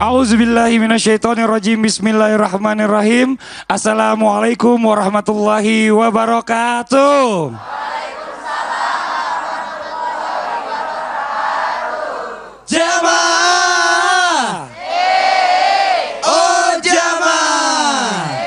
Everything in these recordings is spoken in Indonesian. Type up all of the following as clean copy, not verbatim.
Auzubillahi minasyaitonirrajim. Bismillahirrahmanirrahim. Assalamualaikum warahmatullahi wabarakatuh. Jamaah. Oh jamaah.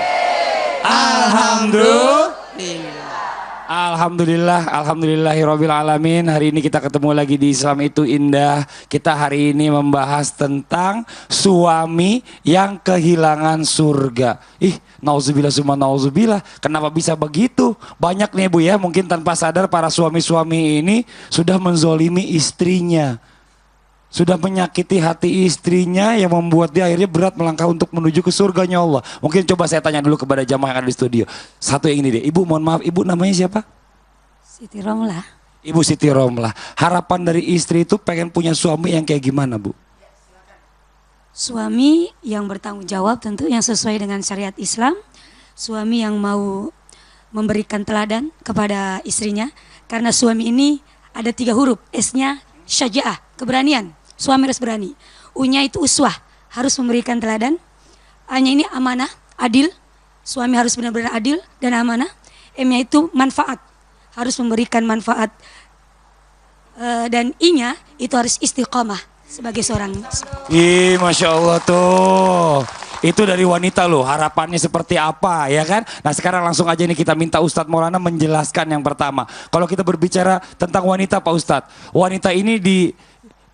Alhamdulillahirabbil alamin. Hari ini kita ketemu lagi di Islam Itu Indah. Kita hari ini membahas tentang suami yang kehilangan surga. Nauzubillah summa nauzubillah. Kenapa bisa begitu? Banyak nih Bu ya, mungkin tanpa sadar para suami-suami ini sudah menzolimi istrinya. Sudah menyakiti hati istrinya yang membuat dia akhirnya berat melangkah untuk menuju ke surganya Allah. Mungkin coba saya tanya dulu kepada jamaah yang ada di studio. Satu yang ini deh, Ibu mohon maaf, Ibu namanya siapa? Siti Romlah. Ibu Siti Romlah. Harapan dari istri itu pengen punya suami yang kayak gimana Bu? Suami yang bertanggung jawab tentu, yang sesuai dengan syariat Islam. Suami yang mau memberikan teladan kepada istrinya. Karena suami ini ada 3 huruf, S-nya syaja'ah, keberanian. Suami harus berani. U-nya itu uswah, harus memberikan teladan. A-nya ini amanah, adil. Suami harus benar-benar adil dan amanah. M-nya itu manfaat, harus memberikan manfaat. Dan I-nya itu harus istiqomah sebagai seorang. Masya Allah tuh. Itu dari wanita loh, harapannya seperti apa ya kan? Nah sekarang langsung aja nih kita minta Ustadz Maulana menjelaskan yang pertama. Kalau kita berbicara tentang wanita Pak Ustadz, wanita ini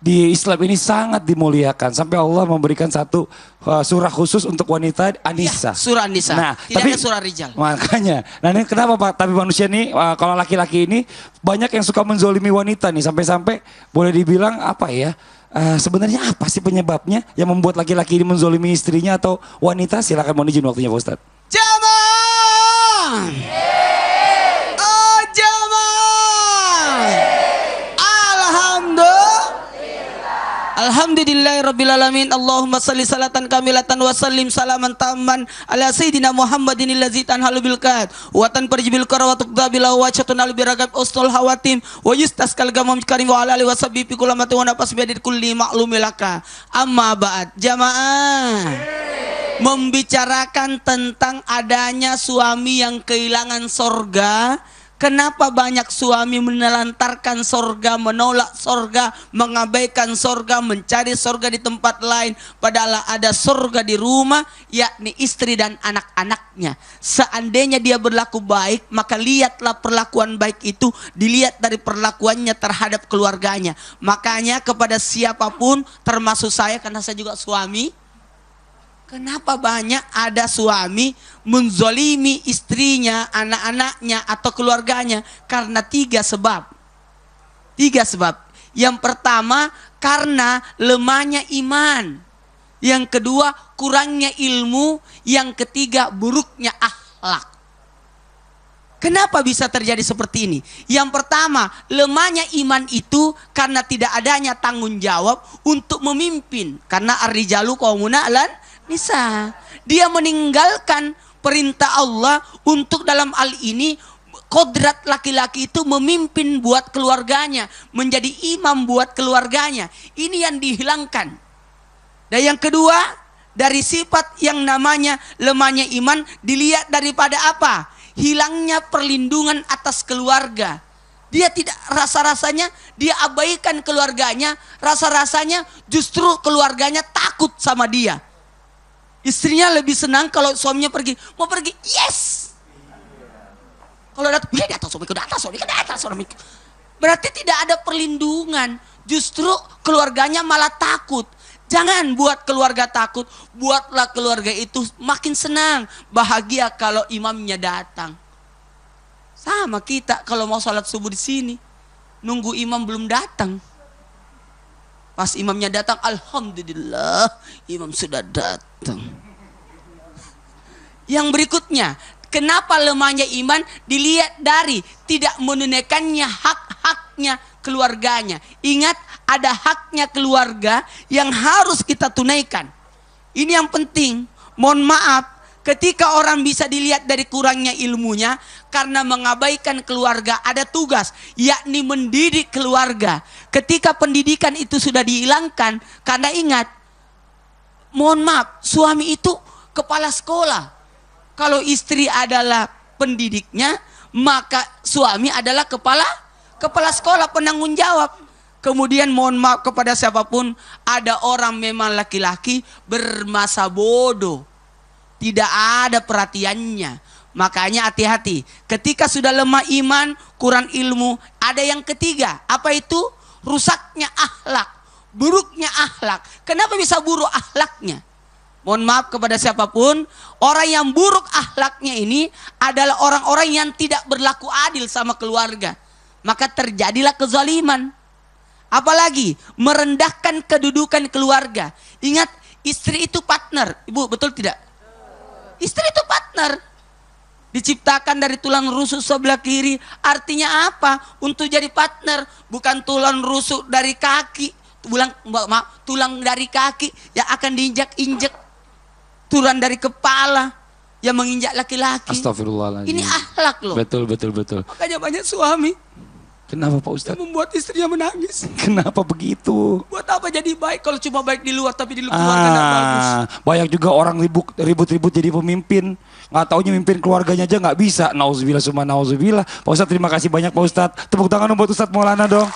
di Islam ini sangat dimuliakan. Sampai Allah memberikan satu surah khusus untuk wanita, An-Nisa. Ya, surah An-Nisa, nah, tidak tapi, ada surah Rijal. Makanya, nah ini kenapa Pak? Tapi manusia nih, kalau laki-laki ini banyak yang suka menzolimi wanita nih. Sampai-sampai boleh dibilang apa ya? Sebenarnya apa sih penyebabnya yang membuat laki-laki ini menzolimi istrinya atau wanita? Silakan, mohon izin waktunya Pak Ustadz. Jamaah. Oh jamaah. Alhamdulillahirabbil alamin. Allahumma shalli salatan kamilatan wa sallim salaman tamman ala sayyidina Muhammadin allazi tanhalu bil qad wa tanfarjibil karawatu qabilahu wa chatun al biragab ustul hawatim wa yustaskal gamam karim wa ala alihi wa sahbihi fi kulli wa nafas bi kulli ma'lumilaka. Amma ba'd. Jamaah, membicarakan tentang adanya suami yang kehilangan sorga. Kenapa banyak suami menelantarkan sorga, menolak sorga, mengabaikan sorga, mencari sorga di tempat lain, padahal ada sorga di rumah, yakni istri dan anak-anaknya. Seandainya dia berlaku baik, maka lihatlah perlakuan baik itu dilihat dari perlakuannya terhadap keluarganya. Makanya kepada siapapun, termasuk saya karena saya juga suami, kenapa banyak ada suami menzolimi istrinya, anak-anaknya atau keluarganya? Karena 3 sebab. 3 sebab. Yang pertama, karena lemahnya iman. Yang kedua, kurangnya ilmu. Yang ketiga, buruknya akhlak. Kenapa bisa terjadi seperti ini? Yang pertama, lemahnya iman itu karena tidak adanya tanggung jawab untuk memimpin. Karena ar-rijalu qawwamuna 'alan nisa. Dia meninggalkan perintah Allah untuk dalam hal ini kodrat laki-laki itu memimpin buat keluarganya, menjadi imam buat keluarganya. Ini yang dihilangkan. Dan yang kedua, dari sifat yang namanya lemahnya iman dilihat daripada apa? Hilangnya perlindungan atas keluarga. Dia tidak, rasa-rasanya dia abaikan keluarganya, rasa-rasanya justru keluarganya takut sama dia. Istrinya lebih senang kalau suaminya pergi. Mau pergi, yes. Kalau datang, ya datang suamiku, datang suamiku, datang suamiku. Berarti tidak ada perlindungan. Justru keluarganya malah takut. Jangan buat keluarga takut. Buatlah keluarga itu makin senang, bahagia kalau imamnya datang. Sama kita kalau mau sholat subuh di sini, nunggu imam belum datang. Pas imamnya datang, alhamdulillah imam sudah datang. Yang berikutnya, kenapa lemahnya iman? Dilihat dari tidak menunaikannya hak-haknya keluarganya. Ingat, ada haknya keluarga yang harus kita tunaikan. Ini yang penting. Mohon maaf, ketika orang bisa dilihat dari kurangnya ilmunya, karena mengabaikan keluarga, ada tugas, yakni mendidik keluarga. Ketika pendidikan itu sudah dihilangkan, karena ingat, mohon maaf, suami itu kepala sekolah. Kalau istri adalah pendidiknya, maka suami adalah kepala sekolah, penanggung jawab. Kemudian mohon maaf kepada siapapun, ada orang memang laki-laki bermasa bodoh, tidak ada perhatiannya. Makanya hati-hati, ketika sudah lemah iman, kurang ilmu, ada yang ketiga, apa itu? Rusaknya akhlak. Buruknya akhlak. Kenapa bisa buruk akhlaknya? Mohon maaf kepada siapapun, orang yang buruk akhlaknya ini adalah orang-orang yang tidak berlaku adil sama keluarga. Maka terjadilah kezaliman. Apalagi merendahkan kedudukan keluarga. Ingat, istri itu partner. Ibu, betul tidak? Istri itu partner. Diciptakan dari tulang rusuk sebelah kiri. Artinya apa? Untuk jadi partner. Bukan tulang rusuk dari kaki. Tulang dari kaki yang akan diinjak-injak, tulang dari kepala yang menginjak laki-laki. Astagfirullahaladzim. Ini akhlak loh. Betul. Makanya banyak suami Kenapa Pak Ustadz? yang membuat istrinya menangis. Kenapa begitu? Buat apa jadi baik kalau cuma baik di luar tapi di luar nggak bagus. Banyak juga orang ribut-ribut jadi pemimpin. Nggak taunya mimpin keluarganya aja nggak bisa. Nauzubillah summa nauzubillah. Pak Ustadz terima kasih banyak Pak Ustadz. Tepuk tangan buat Ustadz Maulana dong.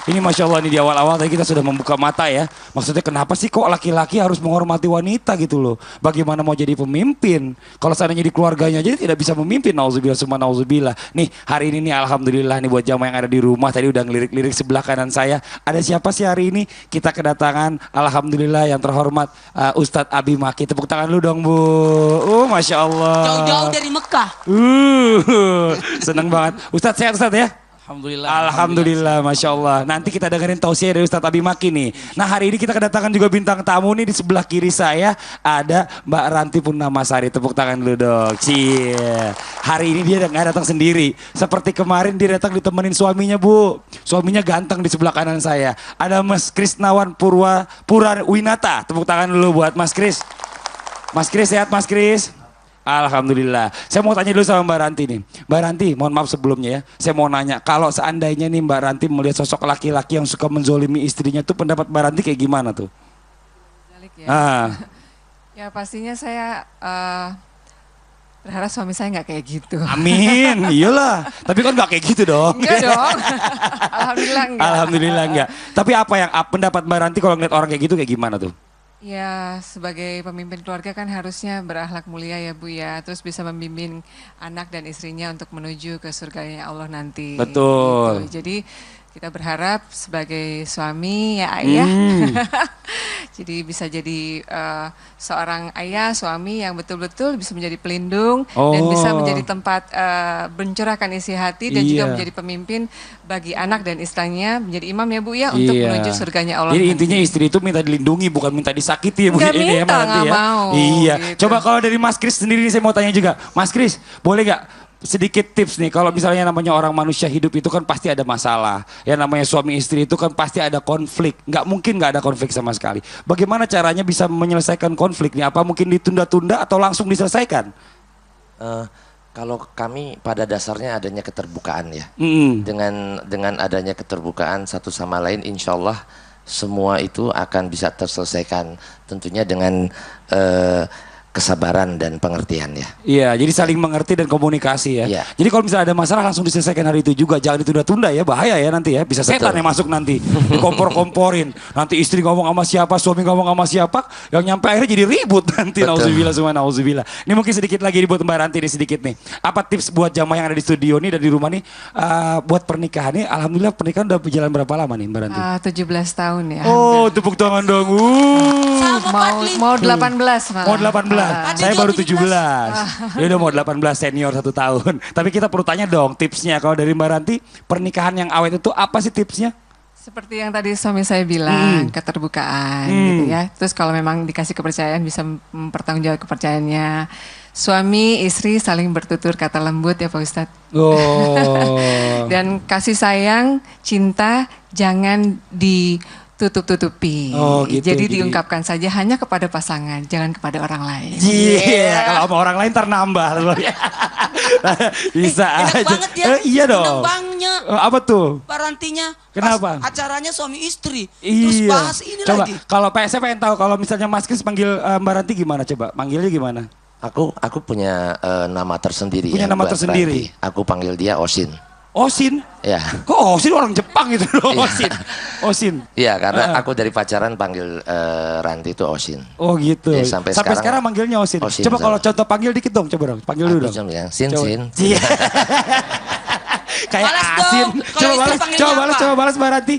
Ini Masya Allah, ini di awal-awal tadi kita sudah membuka mata ya. Maksudnya kenapa sih kok laki-laki harus menghormati wanita gitu loh. Bagaimana mau jadi pemimpin. Kalau seandainya di keluarganya aja tidak bisa memimpin. Nauzubillah summa nauzubillah. Nih hari ini nih alhamdulillah nih buat jamaah yang ada di rumah. Tadi udah ngelirik-lirik sebelah kanan saya. Ada siapa sih hari ini? Kita kedatangan alhamdulillah yang terhormat Ustadz Abi Maki. Tepuk tangan lu dong Bu. Masya Allah. Jauh-jauh dari Mekah. Seneng banget. Ustadz sehat Ustadz ya? Alhamdulillah, Masya Allah. Nanti kita dengerin tausiah dari Ustadz Abi Maki nih. Nah hari ini kita kedatangan juga bintang tamu nih. Di sebelah kiri saya ada Mbak Ranti Purnamasari. Tepuk tangan dulu dong. Cie. Hari ini dia nggak datang sendiri. Seperti kemarin dia datang ditemenin suaminya Bu. Suaminya ganteng di sebelah kanan saya. Ada Mas Krisnawan Purawinata. Tepuk tangan dulu buat Mas Kris. Mas Kris sehat Mas Kris? Alhamdulillah. Saya mau tanya dulu sama Mbak Ranti nih. Mbak Ranti, mohon maaf sebelumnya ya. Saya mau nanya, kalau seandainya nih Mbak Ranti melihat sosok laki-laki yang suka menzolimi istrinya tuh pendapat Mbak Ranti kayak gimana tuh? Ya pastinya saya berharap suami saya nggak kayak gitu. Amin, iyalah. Tapi kan nggak kayak gitu dong. Enggak dong. Alhamdulillah enggak. Alhamdulillah enggak. Tapi apa yang pendapat Mbak Ranti kalau ngeliat orang kayak gitu kayak gimana tuh? Ya sebagai pemimpin keluarga kan harusnya berakhlak mulia ya Bu ya. Terus bisa membimbing anak dan istrinya untuk menuju ke surganya Allah nanti. Betul. Gitu. Jadi kita berharap sebagai suami ya ayah. Jadi bisa jadi seorang ayah, suami yang betul-betul bisa menjadi pelindung dan bisa menjadi tempat mencurahkan isi hati dan juga menjadi pemimpin bagi anak dan istrinya, menjadi imam ya Bu ya untuk menuju surganya Allah. Jadi nanti. intinya istri itu minta dilindungi bukan minta disakiti ya Bu. Nggak Ini minta, ya, Mbak Ranti, nggak mau, Iya. gitu. Coba kalau dari Mas Kris sendiri nih saya mau tanya juga. Mas Kris, boleh nggak sedikit tips nih, kalau misalnya namanya orang manusia hidup itu kan pasti ada masalah. Yang namanya suami istri itu kan pasti ada konflik. Nggak mungkin nggak ada konflik sama sekali. Bagaimana caranya bisa menyelesaikan konflik nih? Apa mungkin ditunda-tunda atau langsung diselesaikan? Kalau kami pada dasarnya adanya keterbukaan ya. Dengan adanya keterbukaan satu sama lain, insya Allah semua itu akan bisa terselesaikan. Tentunya dengan kesabaran dan pengertian ya. Iya, jadi saling mengerti dan komunikasi ya. Iya. Jadi kalau misalnya ada masalah langsung diselesaikan hari itu juga, jangan ditunda-tunda ya, bahaya ya nanti ya. Bisa setan yang masuk nanti, dikompor-komporin. Nanti istri ngomong sama siapa, suami ngomong sama siapa, yang nyampe akhirnya jadi ribut nanti. Nauzubillah semua nauzubillah. Ini mungkin sedikit lagi buat Mbak Ranti nih sedikit nih. Apa tips buat jamaah yang ada di studio nih dan di rumah nih buat pernikahan nih? Alhamdulillah pernikahan udah berjalan berapa lama nih Mbak Ranti? 17 tahun ya. Oh, tepuk tangan dong. Mau 18 malah. Mau 18. Saya baru 17. Ya udah mau 18 senior 1 tahun. Tapi kita perlu tanya dong tipsnya. Kalau dari Mbak Ranti, pernikahan yang awet itu apa sih tipsnya? Seperti yang tadi suami saya bilang, keterbukaan gitu ya. Terus kalau memang dikasih kepercayaan bisa mempertanggungjawab kepercayaannya. Suami, istri saling bertutur kata lembut ya Pak Ustadz. Dan kasih sayang, cinta jangan tutup-tutupi. Oh, gitu. Jadi diungkapkan saja hanya kepada pasangan, jangan kepada orang lain. Iya, kalau sama orang lain ntar nambah. Bisa Enak aja. banget ya. Iya dong. Penembangnya. Apa tuh? Parantinya. Kenapa? Pas acaranya suami istri. Terus Iya. bahas ini Coba, lagi. kalau saya pengen tahu kalau misalnya Mas Kris panggil Mbak Ranti gimana coba? Manggilnya gimana? Aku punya nama tersendiri. Punya nama buat tersendiri? Ranti. Aku panggil dia Osin. Osin? Ya. Kok Osin orang Jepang gitu loh, Iya. Osin. Osin. Iya, karena aku dari pacaran panggil Ranti itu Osin. Oh gitu. Ya, sampai sekarang manggilnya Osin. Osin, Coba kalau sama. contoh panggil dikit dong, coba dong. Panggil dulu Aku dong. cuma bilang, Sin. Iya. Kayak Balas asin. dong. Kalau istri panggilnya apa? Coba balas Mbak Ranti.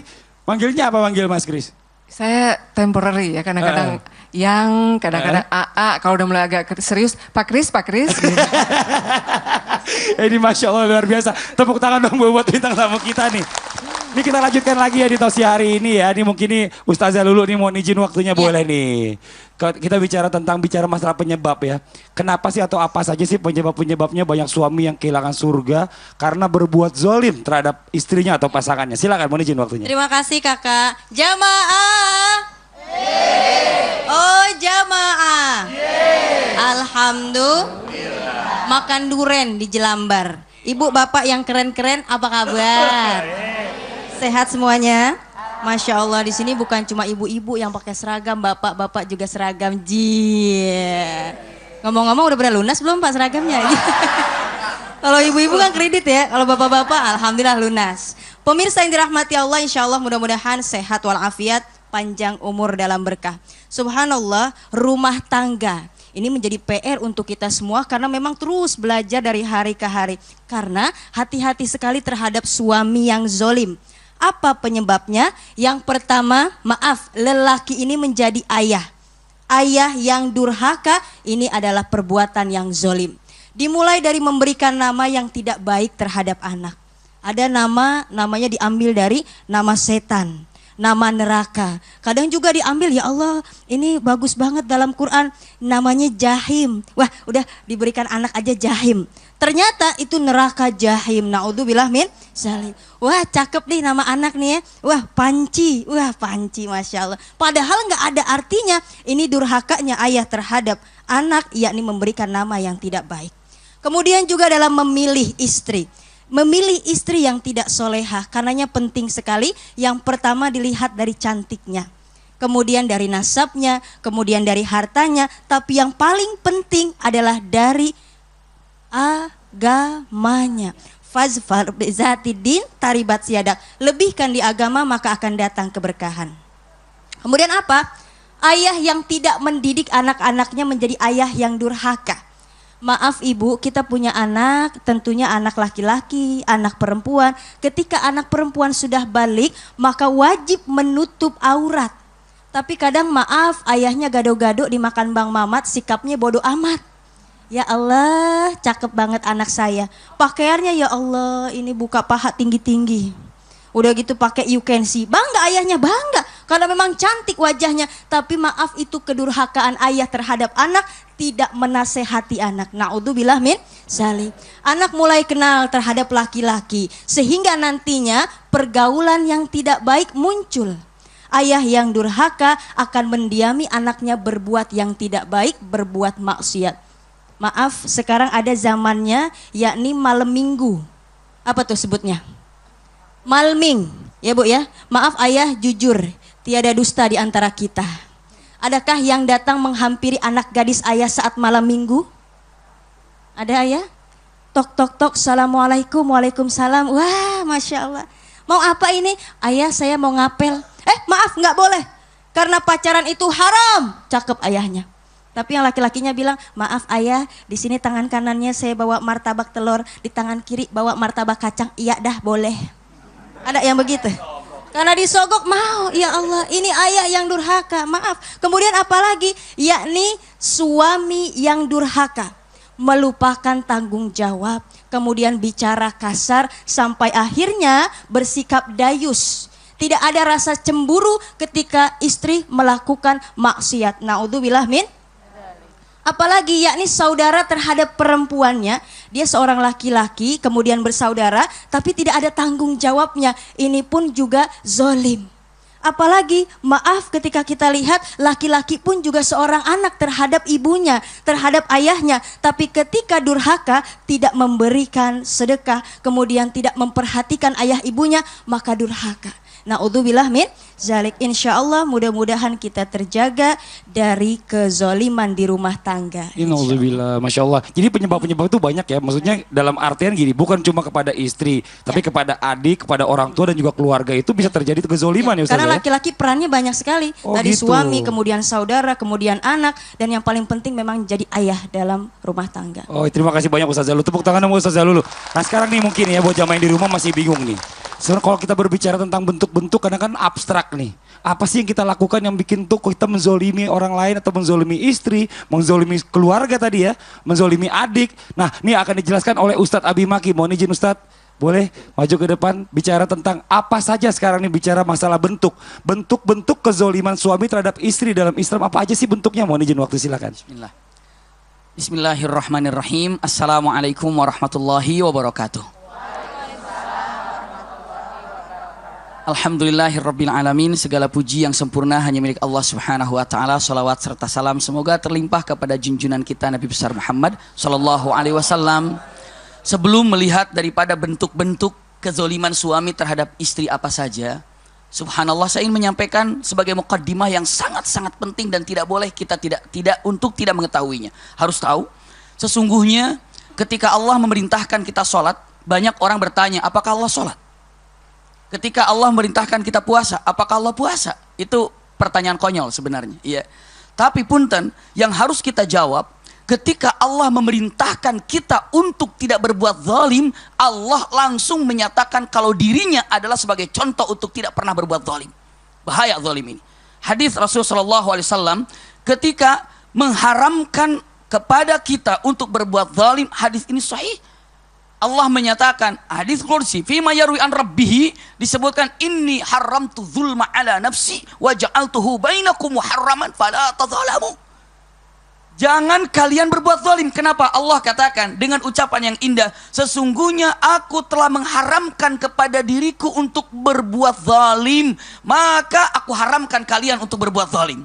Manggilnya apa manggil Mas Kris? Saya temporary ya, kadang-kadang yang, kadang-kadang AA, kalau udah mulai agak serius, Pak Kris. Gitu. Ini Masya Allah luar biasa. Tepuk tangan dong buat bintang tamu kita nih. Ini kita lanjutkan lagi ya di Tosi hari ini ya. Ini mungkin nih Ustazah Lulu nih mau izin waktunya boleh nih. Kita bicara masalah penyebab ya. Kenapa sih atau apa saja sih penyebabnya banyak suami yang kehilangan surga karena berbuat zolim terhadap istrinya atau pasangannya. Silakan mau izin waktunya. Terima kasih kakak. Jamaah. Oh jamaah. Alhamdulillah. Makan duren di Jelambar. Ibu bapak yang keren-keren apa kabar? Sehat semuanya? Masya Allah di sini bukan cuma ibu-ibu yang pakai seragam, bapak-bapak juga seragam. Ngomong-ngomong udah pada lunas belum Pak seragamnya? Kalau ibu-ibu kan kredit ya, kalau bapak-bapak alhamdulillah lunas. Pemirsa yang dirahmati Allah, insya Allah mudah-mudahan sehat walafiat, panjang umur dalam berkah. Subhanallah, rumah tangga ini menjadi PR untuk kita semua karena memang terus belajar dari hari ke hari. Karena hati-hati sekali terhadap suami yang zolim. Apa penyebabnya? Yang pertama, maaf, lelaki ini menjadi ayah. Ayah yang durhaka ini adalah perbuatan yang zolim. Dimulai dari memberikan nama yang tidak baik terhadap anak. Ada namanya diambil dari nama setan, nama neraka. Kadang juga diambil, ya Allah ini bagus banget dalam Quran, namanya Jahim. Wah udah diberikan anak aja Jahim. Ternyata itu neraka Jahim. Naudzubillah min zalim. Wah cakep nih nama anak nih ya. Wah Panci Masya Allah. Padahal nggak ada artinya. Ini durhakanya ayah terhadap anak, yakni memberikan nama yang tidak baik. Kemudian juga dalam memilih istri. Memilih istri yang tidak solehah, karenanya penting sekali. Yang pertama dilihat dari cantiknya, kemudian dari nasabnya, kemudian dari hartanya. Tapi yang paling penting adalah dari agamanya. Fazfar bizatidin taribat siadak. Lebihkan di agama maka akan datang keberkahan. Kemudian apa? Ayah yang tidak mendidik anak-anaknya menjadi ayah yang durhaka. Maaf ibu, kita punya anak, tentunya anak laki-laki, anak perempuan. Ketika anak perempuan sudah balik, maka wajib menutup aurat. Tapi kadang maaf, ayahnya gado-gado dimakan Bang Mamat, sikapnya bodoh amat. Ya Allah, cakep banget anak saya. Pakaiannya ya Allah, ini buka paha tinggi-tinggi. Udah gitu pakai you can see. Bangga ayahnya, bangga. Karena memang cantik wajahnya. Tapi maaf, itu kedurhakaan ayah terhadap anak, tidak menasehati anak. Naudzubillah min zalim. Anak mulai kenal terhadap laki-laki. Sehingga nantinya pergaulan yang tidak baik muncul. Ayah yang durhaka akan mendiami anaknya berbuat yang tidak baik, berbuat maksiat. Maaf, sekarang ada zamannya, yakni malam minggu. Apa tuh sebutnya? Malming, ya bu ya. Maaf ayah, jujur, tiada dusta di antara kita. Adakah yang datang menghampiri anak gadis ayah saat malam minggu? Ada ayah? Tok tok tok, assalamualaikum, waalaikumsalam. Wah, masya Allah. Mau apa ini? Ayah, saya mau ngapel. Maaf, nggak boleh. Karena pacaran itu haram. Cakep ayahnya. Tapi yang laki-lakinya bilang, maaf ayah, di sini tangan kanannya saya bawa martabak telur, di tangan kiri bawa martabak kacang. Iya dah, boleh. Ada yang begitu? Karena disogok mau, ya Allah, ini ayah yang durhaka, maaf. Kemudian apalagi? Yakni suami yang durhaka, melupakan tanggung jawab, kemudian bicara kasar, sampai akhirnya bersikap dayus. Tidak ada rasa cemburu ketika istri melakukan maksiat. Naudzubillah min. Apalagi yakni saudara terhadap perempuannya, dia seorang laki-laki kemudian bersaudara tapi tidak ada tanggung jawabnya, ini pun juga zolim. Apalagi maaf ketika kita lihat laki-laki pun juga seorang anak terhadap ibunya, terhadap ayahnya. Tapi ketika durhaka tidak memberikan sedekah, kemudian tidak memperhatikan ayah ibunya, maka durhaka. Na'udzubillah min zalik. Insya Allah mudah-mudahan kita terjaga dari kezoliman di rumah tangga. Na'udzubillah, Masya Allah. Jadi penyebab-penyebab itu banyak ya. Maksudnya dalam artian gini, bukan cuma kepada istri, tapi kepada adik, kepada orang tua dan juga keluarga itu bisa terjadi kezoliman ya Ustaz. Karena laki-laki perannya banyak sekali. Tadi gitu. suami, kemudian saudara, kemudian anak, dan yang paling penting memang jadi ayah dalam rumah tangga. Oh, terima kasih banyak Ustaz Zalul. Tepuk tangan sama Ustaz Zalul. Nah sekarang nih mungkin ya buat jamaah yang di rumah masih bingung nih. Sebenarnya kalau kita berbicara tentang bentuk-bentuk kadang kan abstrak nih. Apa sih yang kita lakukan yang bikin tuh kita menzolimi orang lain atau menzolimi istri, menzolimi keluarga tadi ya, menzolimi adik. Nah ini akan dijelaskan oleh Ustadz Abi Maki. Mohon izin Ustadz, boleh maju ke depan bicara tentang apa saja sekarang nih bicara masalah bentuk. Bentuk-bentuk kezoliman suami terhadap istri dalam Islam apa aja sih bentuknya? Mohon izin waktu silakan. Bismillahirrahmanirrahim. Assalamualaikum warahmatullahi wabarakatuh. Alhamdulillahirabbil alamin, segala puji yang sempurna hanya milik Allah Subhanahu wa taala. Salawat serta salam semoga terlimpah kepada junjungan kita Nabi besar Muhammad sallallahu alaihi wasallam. Sebelum melihat daripada bentuk-bentuk kezoliman suami terhadap istri apa saja, subhanallah saya ingin menyampaikan sebagai muqaddimah yang sangat-sangat penting dan tidak boleh kita tidak mengetahuinya. Harus tahu, sesungguhnya ketika Allah memerintahkan kita sholat, banyak orang bertanya, apakah Allah sholat? Ketika Allah memerintahkan kita puasa, apakah Allah puasa? Itu pertanyaan konyol sebenarnya. Iya. Tapi punten, yang harus kita jawab, ketika Allah memerintahkan kita untuk tidak berbuat zalim, Allah langsung menyatakan kalau dirinya adalah sebagai contoh untuk tidak pernah berbuat zalim. Bahaya zalim ini. Hadis Rasulullah SAW ketika mengharamkan kepada kita untuk berbuat zalim, hadis ini sahih. Allah menyatakan, hadis qudsi fima yarwi an rabbih, disebutkan inni haramtu zulma ala nafsi wa ja'altuhu bainakum muharraman fala tadzalamu. Jangan kalian berbuat zalim. Kenapa? Allah katakan dengan ucapan yang indah, sesungguhnya aku telah mengharamkan kepada diriku untuk berbuat zalim, maka aku haramkan kalian untuk berbuat zalim.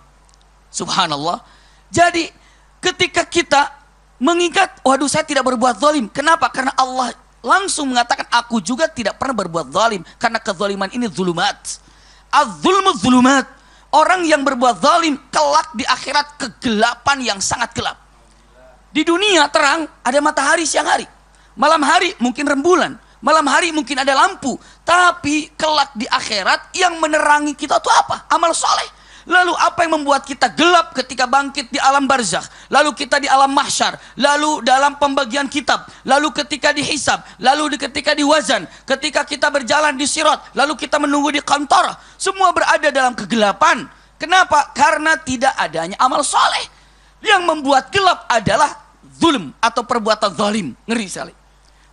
Subhanallah. Jadi ketika kita mengingat, waduh saya tidak berbuat zalim. Kenapa? Karena Allah langsung mengatakan aku juga tidak pernah berbuat zalim. Karena kezaliman ini zulumat. Az-zulmu zulumat. Orang yang berbuat zalim kelak di akhirat kegelapan yang sangat gelap. Di dunia terang, ada matahari siang hari. Malam hari mungkin rembulan. Malam hari mungkin ada lampu. Tapi kelak di akhirat yang menerangi kita itu apa? Amal soleh. Lalu apa yang membuat kita gelap ketika bangkit di alam barzakh? Lalu kita di alam mahsyar, lalu dalam pembagian kitab, lalu ketika dihisab, lalu ketika diwazan, ketika kita berjalan di sirat, lalu kita menunggu di kantor, semua berada dalam kegelapan. Kenapa? Karena tidak adanya amal soleh. Yang membuat gelap adalah zulm atau perbuatan zalim. Ngeri sekali.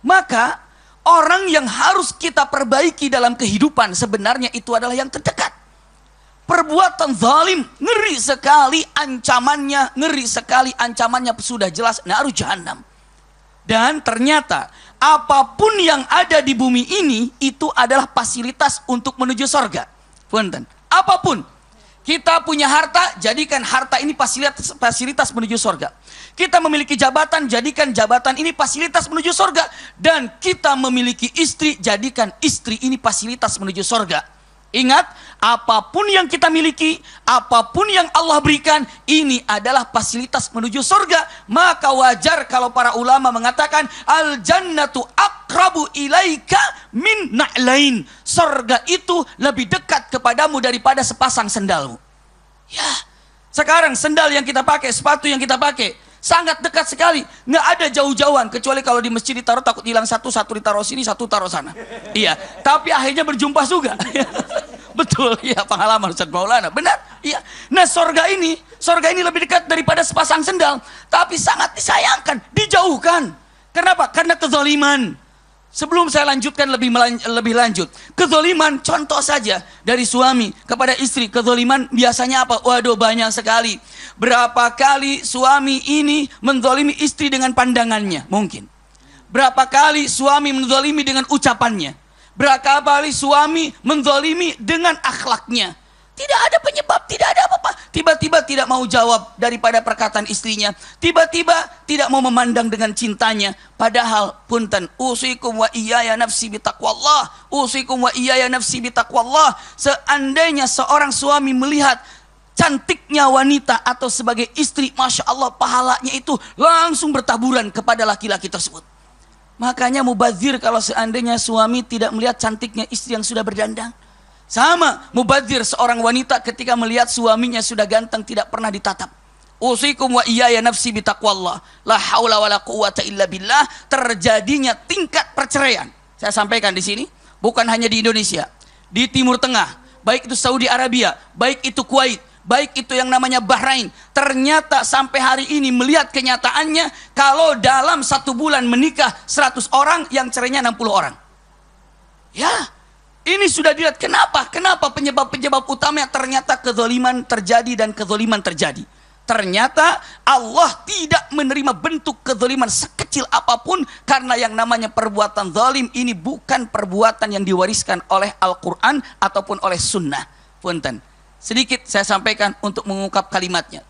Maka orang yang harus kita perbaiki dalam kehidupan sebenarnya itu adalah yang terdekat. Perbuatan zalim, ngeri sekali ancamannya sudah jelas, naru jahannam. Dan ternyata apapun yang ada di bumi ini itu adalah fasilitas untuk menuju surga. Punten, apapun. Kita punya harta, jadikan harta ini fasilitas menuju surga. Kita memiliki jabatan, jadikan jabatan ini fasilitas menuju surga. Dan kita memiliki istri, jadikan istri ini fasilitas menuju surga. Ingat, apapun yang kita miliki, apapun yang Allah berikan, ini adalah fasilitas menuju surga. Maka wajar kalau para ulama mengatakan, al-jannatu aqrabu ilaika min na'lain. Surga itu lebih dekat kepadamu daripada sepasang sendalmu. Ya, sekarang sendal yang kita pakai, sepatu yang kita pakai, sangat dekat sekali. Nggak ada jauh-jauhan. Kecuali kalau di masjid ditaruh takut hilang satu ditaruh sini, satu taruh sana. Iya, tapi akhirnya berjumpa juga. Betul, ya pengalaman Ustaz Maulana. Benar, iya. Nah surga ini lebih dekat daripada sepasang sendal. Tapi sangat disayangkan, dijauhkan. Kenapa? Karena kezaliman. Sebelum saya lanjutkan lebih lanjut. Kezaliman, contoh saja dari suami kepada istri. Kezaliman biasanya apa? Waduh banyak sekali. Berapa kali suami ini menzalimi istri dengan pandangannya? Mungkin. Berapa kali suami menzalimi dengan ucapannya? Berapa kali suami menzalimi dengan akhlaknya? Tidak ada penyebab, tidak ada apa-apa. Tiba-tiba tidak mau jawab daripada perkataan istrinya. Tiba-tiba tidak mau memandang dengan cintanya. Padahal punten, usikum wa iyaya nafsi bitaqwallah. Usikum wa iyaya nafsi bitaqwallah. Seandainya seorang suami melihat cantiknya wanita atau sebagai istri, Masya Allah, pahalanya itu langsung bertaburan kepada laki-laki tersebut. Makanya mubazir kalau seandainya suami tidak melihat cantiknya istri yang sudah berdandang. Sama mubazir seorang wanita ketika melihat suaminya sudah ganteng tidak pernah ditatap. Usikum wa iyaya nafsi bitaqwallah. La haula wala quwata illa billah. Terjadinya tingkat perceraian. Saya sampaikan di sini, bukan hanya di Indonesia, di Timur Tengah, baik itu Saudi Arabia, baik itu Kuwait, baik itu yang namanya Bahrain. Ternyata sampai hari ini melihat kenyataannya, kalau dalam 1 bulan menikah 100 orang, yang cerainya 60 orang. Ya, ini sudah dilihat. Kenapa? Kenapa penyebab-penyebab utamanya? Ternyata kezaliman terjadi dan kezaliman terjadi. Ternyata Allah tidak menerima bentuk kezaliman sekecil apapun, karena yang namanya perbuatan zalim ini bukan perbuatan yang diwariskan oleh Al-Quran ataupun oleh Sunnah. Punten, sedikit saya sampaikan untuk mengungkap kalimatnya.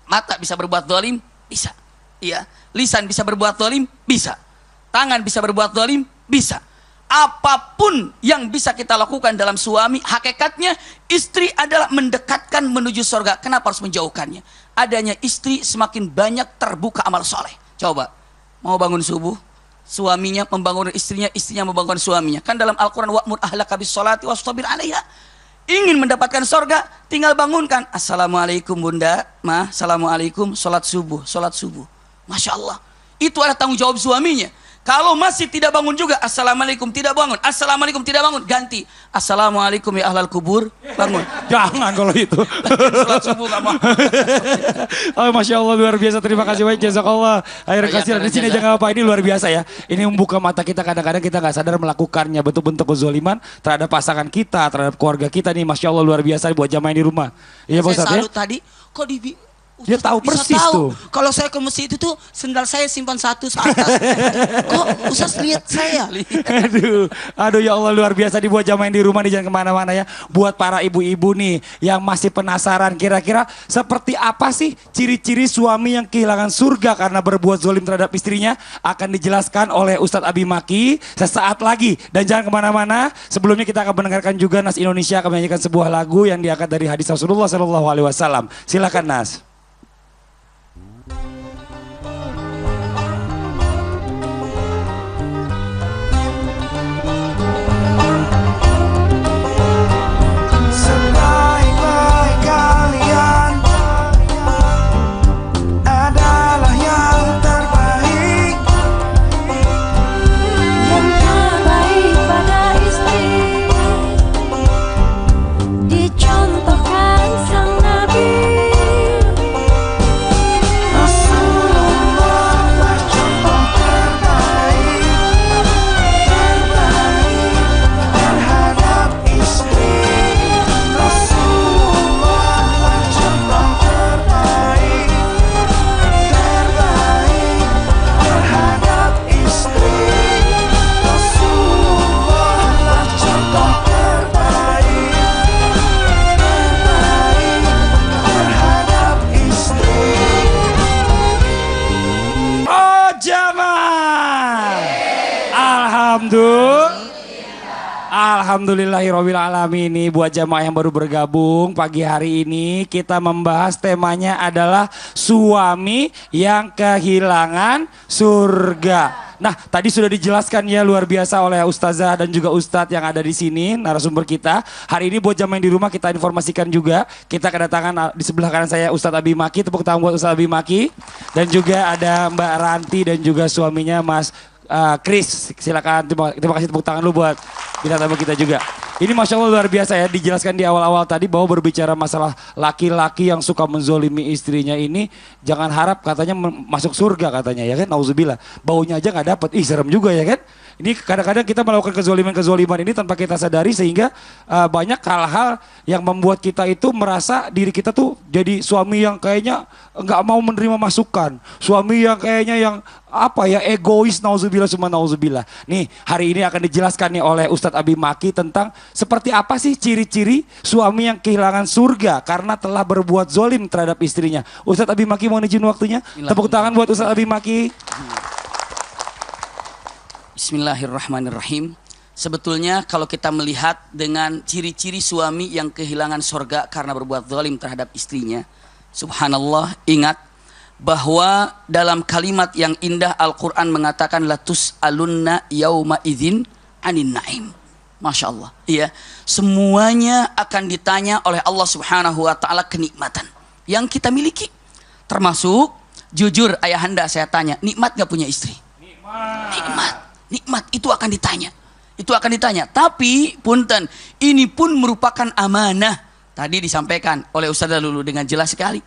Mata bisa berbuat zalim? Bisa. Iya. Lisan bisa berbuat zalim? Bisa. Tangan bisa berbuat zalim? Bisa. Apapun yang bisa kita lakukan dalam suami, hakikatnya istri adalah mendekatkan menuju surga. Kenapa harus menjauhkannya? Adanya istri semakin banyak terbuka amal soleh. Coba, mau bangun subuh, suaminya membangun istrinya, istrinya membangun suaminya. Kan dalam Al-Quran, wa'mur ahlaka bis sholati wastabir alaiha. Ingin mendapatkan surga, tinggal bangunkan. Assalamualaikum bunda, ma, assalamualaikum, sholat subuh, sholat subuh. Masya Allah, itu adalah tanggung jawab suaminya. Kalau masih tidak bangun juga, assalamualaikum, tidak bangun, assalamualaikum, tidak bangun, ganti assalamualaikum ya ahlal kubur, bangun. Jangan kalau itu. Sholat subuh gak mau. Oh, Masya Allah, luar biasa, terima kasih banyak, jazakallah. Akhir kasih di sini jangan apa, ini luar biasa ya. Ini membuka mata kita, kadang-kadang kita nggak sadar melakukannya, bentuk-bentuk kezaliman terhadap pasangan kita, terhadap keluarga kita nih. Masya Allah, luar biasa buat jamaah di rumah. Iya Pak Ustadz ya? Saya salut tadi, kok dia tahu persis tuh. Kalau saya ke masjid itu tuh sendal saya simpan satu atas. Kok Ustaz lihat saya? Aduh ya Allah, luar biasa dibuat jamaah di rumah, jangan kemana-mana ya. Buat para ibu-ibu nih yang masih penasaran kira-kira seperti apa sih ciri-ciri suami yang kehilangan surga karena berbuat zalim terhadap istrinya, akan dijelaskan oleh Ustadz Abi Maki sesaat lagi. Dan jangan kemana-mana, sebelumnya kita akan mendengarkan juga Nas Indonesia akan menyanyikan sebuah lagu yang diangkat dari hadis Rasulullah SAW. Silakan Nas. Alhamdulillahirrabbilalamin. Ini buat jamaah yang baru bergabung pagi hari ini, kita membahas temanya adalah suami yang kehilangan surga. Nah, tadi sudah dijelaskan ya luar biasa oleh Ustazah dan juga Ustadz yang ada di sini, narasumber kita. Hari ini buat jamaah yang di rumah kita informasikan juga, kita kedatangan di sebelah kanan saya Ustadz Abi Maki, tepuk tangan buat Ustadz Abi Maki. Dan juga ada Mbak Ranti dan juga suaminya Mas Chris. Silakan, terima kasih, tepuk tangan lu buat bintang tamu kita juga. Ini Masya Allah luar biasa ya, dijelaskan di awal-awal tadi bahwa berbicara masalah laki-laki yang suka menzolimi istrinya ini, jangan harap katanya masuk surga katanya ya kan, nauzubillah. Baunya aja gak dapet, ih serem juga ya kan. Ini kadang-kadang kita melakukan kezoliman-kezoliman ini tanpa kita sadari, sehingga banyak hal-hal yang membuat kita itu merasa diri kita tuh jadi suami yang kayaknya nggak mau menerima masukan, suami yang kayaknya yang apa ya, egois, nauzubillah summa nauzubillah. Nih hari ini akan dijelaskan nih oleh Ustadz Abi Maki tentang seperti apa sih ciri-ciri suami yang kehilangan surga karena telah berbuat zolim terhadap istrinya. Ustadz Abi Maki, mohon izin waktunya. Tepuk tangan buat Ustadz Abi Maki. Bismillahirrahmanirrahim. Sebetulnya kalau kita melihat dengan ciri-ciri suami yang kehilangan surga karena berbuat zalim terhadap istrinya, subhanallah, ingat bahwa dalam kalimat yang indah Al-Quran mengatakan latus alunna yauma idzin anin naim. Masya Allah, iya, semuanya akan ditanya oleh Allah Subhanahu wa Ta'ala kenikmatan yang kita miliki, termasuk jujur ayahanda, saya tanya, nikmat gak punya istri? Nikmat itu akan ditanya, itu akan ditanya. Tapi punten, ini pun merupakan amanah. Tadi disampaikan oleh Ustaz dulu dengan jelas sekali.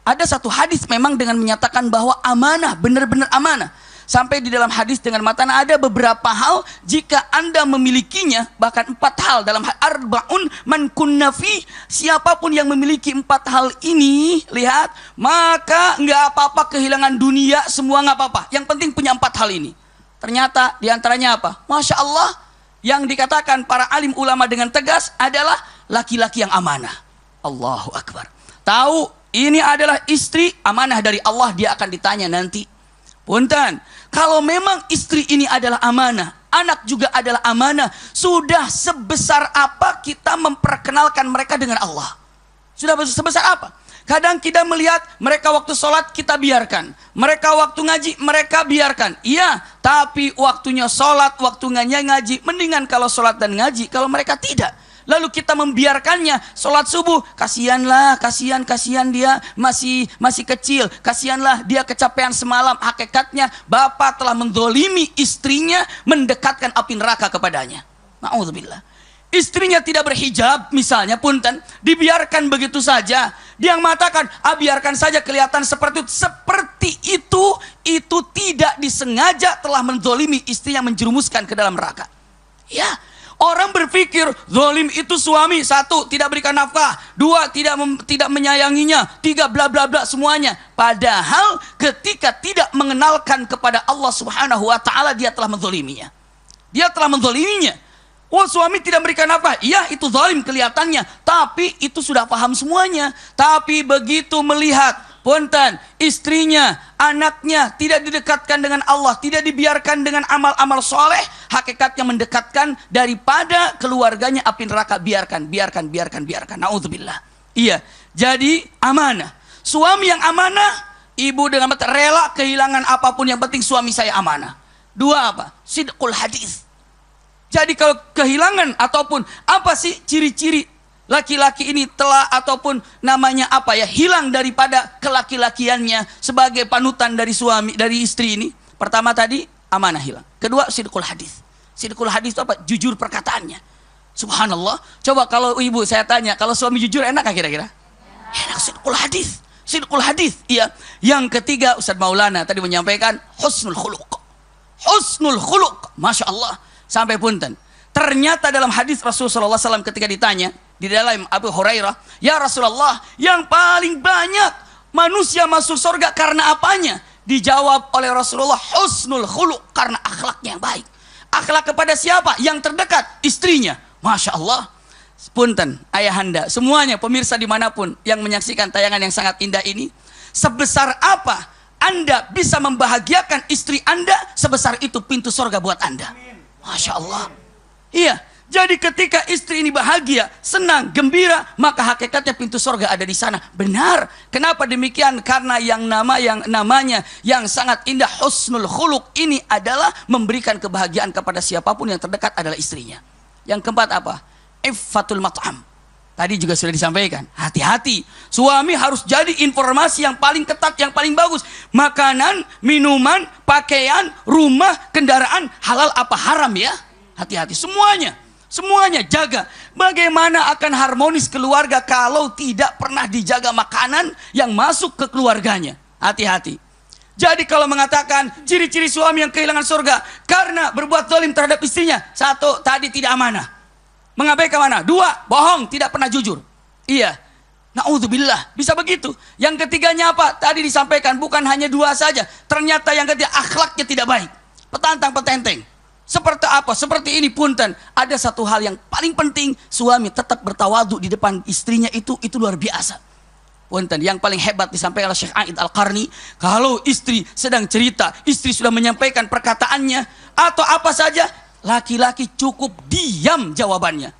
Ada satu hadis memang dengan menyatakan bahwa amanah, benar-benar amanah. Sampai di dalam hadis dengan matana ada beberapa hal jika Anda memilikinya, bahkan 4 hal dalam arbaun man kunnafi, siapapun yang memiliki 4 hal ini, lihat, maka nggak apa-apa kehilangan dunia, semua nggak apa-apa. Yang penting punya 4 hal ini. Ternyata diantaranya apa? Masya Allah, yang dikatakan para alim ulama dengan tegas adalah laki-laki yang amanah. Allahu Akbar. Tahu ini adalah istri amanah dari Allah, dia akan ditanya nanti. Punten, kalau memang istri ini adalah amanah, anak juga adalah amanah, sudah sebesar apa kita memperkenalkan mereka dengan Allah? Sudah sebesar apa? Kadang kita melihat mereka waktu sholat kita biarkan, mereka waktu ngaji mereka biarkan. Iya, tapi waktunya sholat, waktu ngaji, mendingan kalau sholat dan ngaji, kalau mereka tidak. Lalu kita membiarkannya sholat subuh, kasihanlah, kasihan dia masih kecil, kasihanlah dia kecapean semalam. Hakikatnya bapak telah mendolimi istrinya, mendekatkan api neraka kepadanya. Na'udzubillah. Istrinya tidak berhijab misalnya, punten, dibiarkan begitu saja. Dia yang mengatakan, biarkan saja kelihatan seperti itu tidak disengaja telah mendolimi istrinya, menjerumuskan ke dalam neraka. Ya. Orang berpikir zalim itu suami, 1 tidak berikan nafkah, 2 tidak menyayanginya, 3 bla bla bla semuanya. Padahal ketika tidak mengenalkan kepada Allah Subhanahu wa Ta'ala, dia telah menzaliminya. Dia telah menzaliminya. Oh, suami tidak berikan nafkah, iya itu zalim kelihatannya, tapi itu sudah paham semuanya. Tapi begitu melihat punten, istrinya, anaknya tidak didekatkan dengan Allah, tidak dibiarkan dengan amal-amal soleh, hakikatnya mendekatkan daripada keluarganya api neraka. Biarkan. Na'udzubillah. Iya, jadi amanah. Suami yang amanah, ibu dengan rela kehilangan apapun, yang penting suami saya amanah. 2 apa? Sidqul hadis. Jadi kalau kehilangan ataupun apa sih ciri-ciri laki-laki ini telah ataupun namanya apa ya, hilang daripada kelaki-lakiannya sebagai panutan dari suami, dari istri ini? Pertama tadi amanah hilang. Kedua sidqul hadis. Sidqul hadis itu apa? Jujur perkataannya. Subhanallah. Coba kalau ibu saya tanya, kalau suami jujur enak gak kira-kira? Enak. Sidqul hadis. Sidqul hadis. Iya. Yang ketiga Ustaz Maulana tadi menyampaikan husnul khuluq. Husnul khuluq. Masya Allah. Sampai punten. Ternyata dalam hadis Rasulullah SAW ketika ditanya di dalam Abu Hurairah, ya Rasulullah, yang paling banyak manusia masuk surga karena apanya? Dijawab oleh Rasulullah, husnul khuluq, karena akhlaknya yang baik. Akhlak kepada siapa? Yang terdekat, istrinya. Masya Allah. Punten, ayahanda, semuanya pemirsa dimanapun yang menyaksikan tayangan yang sangat indah ini, sebesar apa Anda bisa membahagiakan istri Anda, sebesar itu pintu surga buat Anda. Masya Allah. Iya, jadi ketika istri ini bahagia, senang, gembira, maka hakikatnya pintu surga ada di sana. Benar. Kenapa demikian? Karena yang namanya yang sangat indah husnul khuluq ini adalah memberikan kebahagiaan kepada siapapun yang terdekat adalah istrinya. Yang keempat apa? Iffatul mat'am. Tadi juga sudah disampaikan. Hati-hati. Suami harus jadi informasi yang paling ketat, yang paling bagus. Makanan, minuman, pakaian, rumah, kendaraan, halal apa haram ya. Hati-hati. Semuanya jaga. Bagaimana akan harmonis keluarga kalau tidak pernah dijaga makanan yang masuk ke keluarganya. Hati-hati. Jadi kalau mengatakan ciri-ciri suami yang kehilangan surga karena berbuat zalim terhadap istrinya. 1, tadi tidak amanah. Mengabaikan mana? 2, bohong, tidak pernah jujur. Iya. Naudzubillah, bisa begitu. Yang ketiganya apa? Tadi disampaikan bukan hanya 2 saja. Ternyata yang ketiga akhlaknya tidak baik. Petantang petenteng. Seperti apa? Seperti ini punten. Ada satu hal yang paling penting, suami tetap bertawadhu di depan istrinya itu luar biasa. Punten, yang paling hebat disampaikan oleh Syekh Aid Al-Qarni, kalau istri sedang cerita, istri sudah menyampaikan perkataannya atau apa saja, laki-laki cukup diam jawabannya.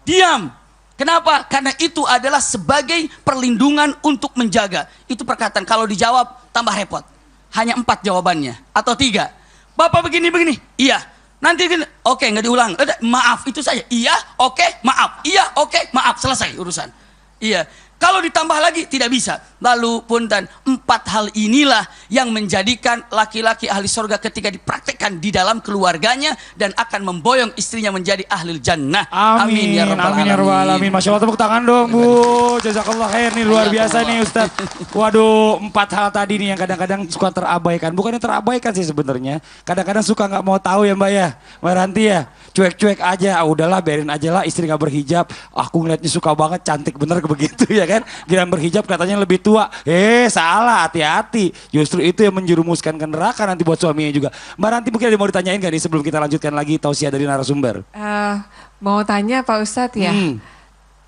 Diam. Kenapa? Karena itu adalah sebagai perlindungan untuk menjaga. Itu perkataan, kalau dijawab tambah repot. Hanya 4 jawabannya atau 3. Bapak begini. Iya. Nanti gini. Oke, nggak diulang. Maaf, itu saja. Iya, oke, maaf. Iya, oke, maaf. Selesai urusan. Iya. Kalau ditambah lagi tidak bisa. Lalu punten, 4 hal inilah yang menjadikan laki-laki ahli surga ketika dipraktekkan di dalam keluarganya dan akan memboyong istrinya menjadi ahli jannah. Amin ya rabbal alamin. Masya Allah, tepuk tangan dong Bu. Jazakallah khair nih, luar biasa nih Ustaz. Waduh, 4 hal tadi nih yang kadang-kadang suka terabaikan. Bukannya terabaikan sih sebenarnya. Kadang-kadang suka nggak mau tahu ya Mbak ya. Mbak Ranti ya, cuek-cuek aja. Udahlah biarin aja lah, istri nggak berhijab. Aku ngeliatnya suka banget, cantik bener begitu ya kan. Giliran berhijab katanya lebih tua. Salah, hati-hati. Justru itu yang menjerumuskan ke neraka nanti buat suaminya juga. Mbak Ranti mungkin ada yang mau ditanyain gak nih sebelum kita lanjutkan lagi tausiah dari narasumber? Mau tanya Pak Ustadz ya,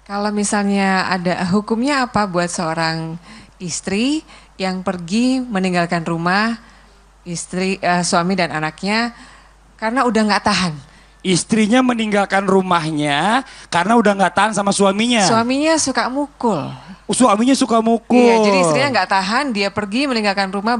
kalau misalnya ada hukumnya apa buat seorang istri yang pergi meninggalkan rumah, suami dan anaknya karena udah nggak tahan? Istrinya meninggalkan rumahnya karena udah nggak tahan sama suaminya. Suaminya suka mukul. Suaminya suka mukul. Iya, jadi istrinya nggak tahan, dia pergi meninggalkan rumah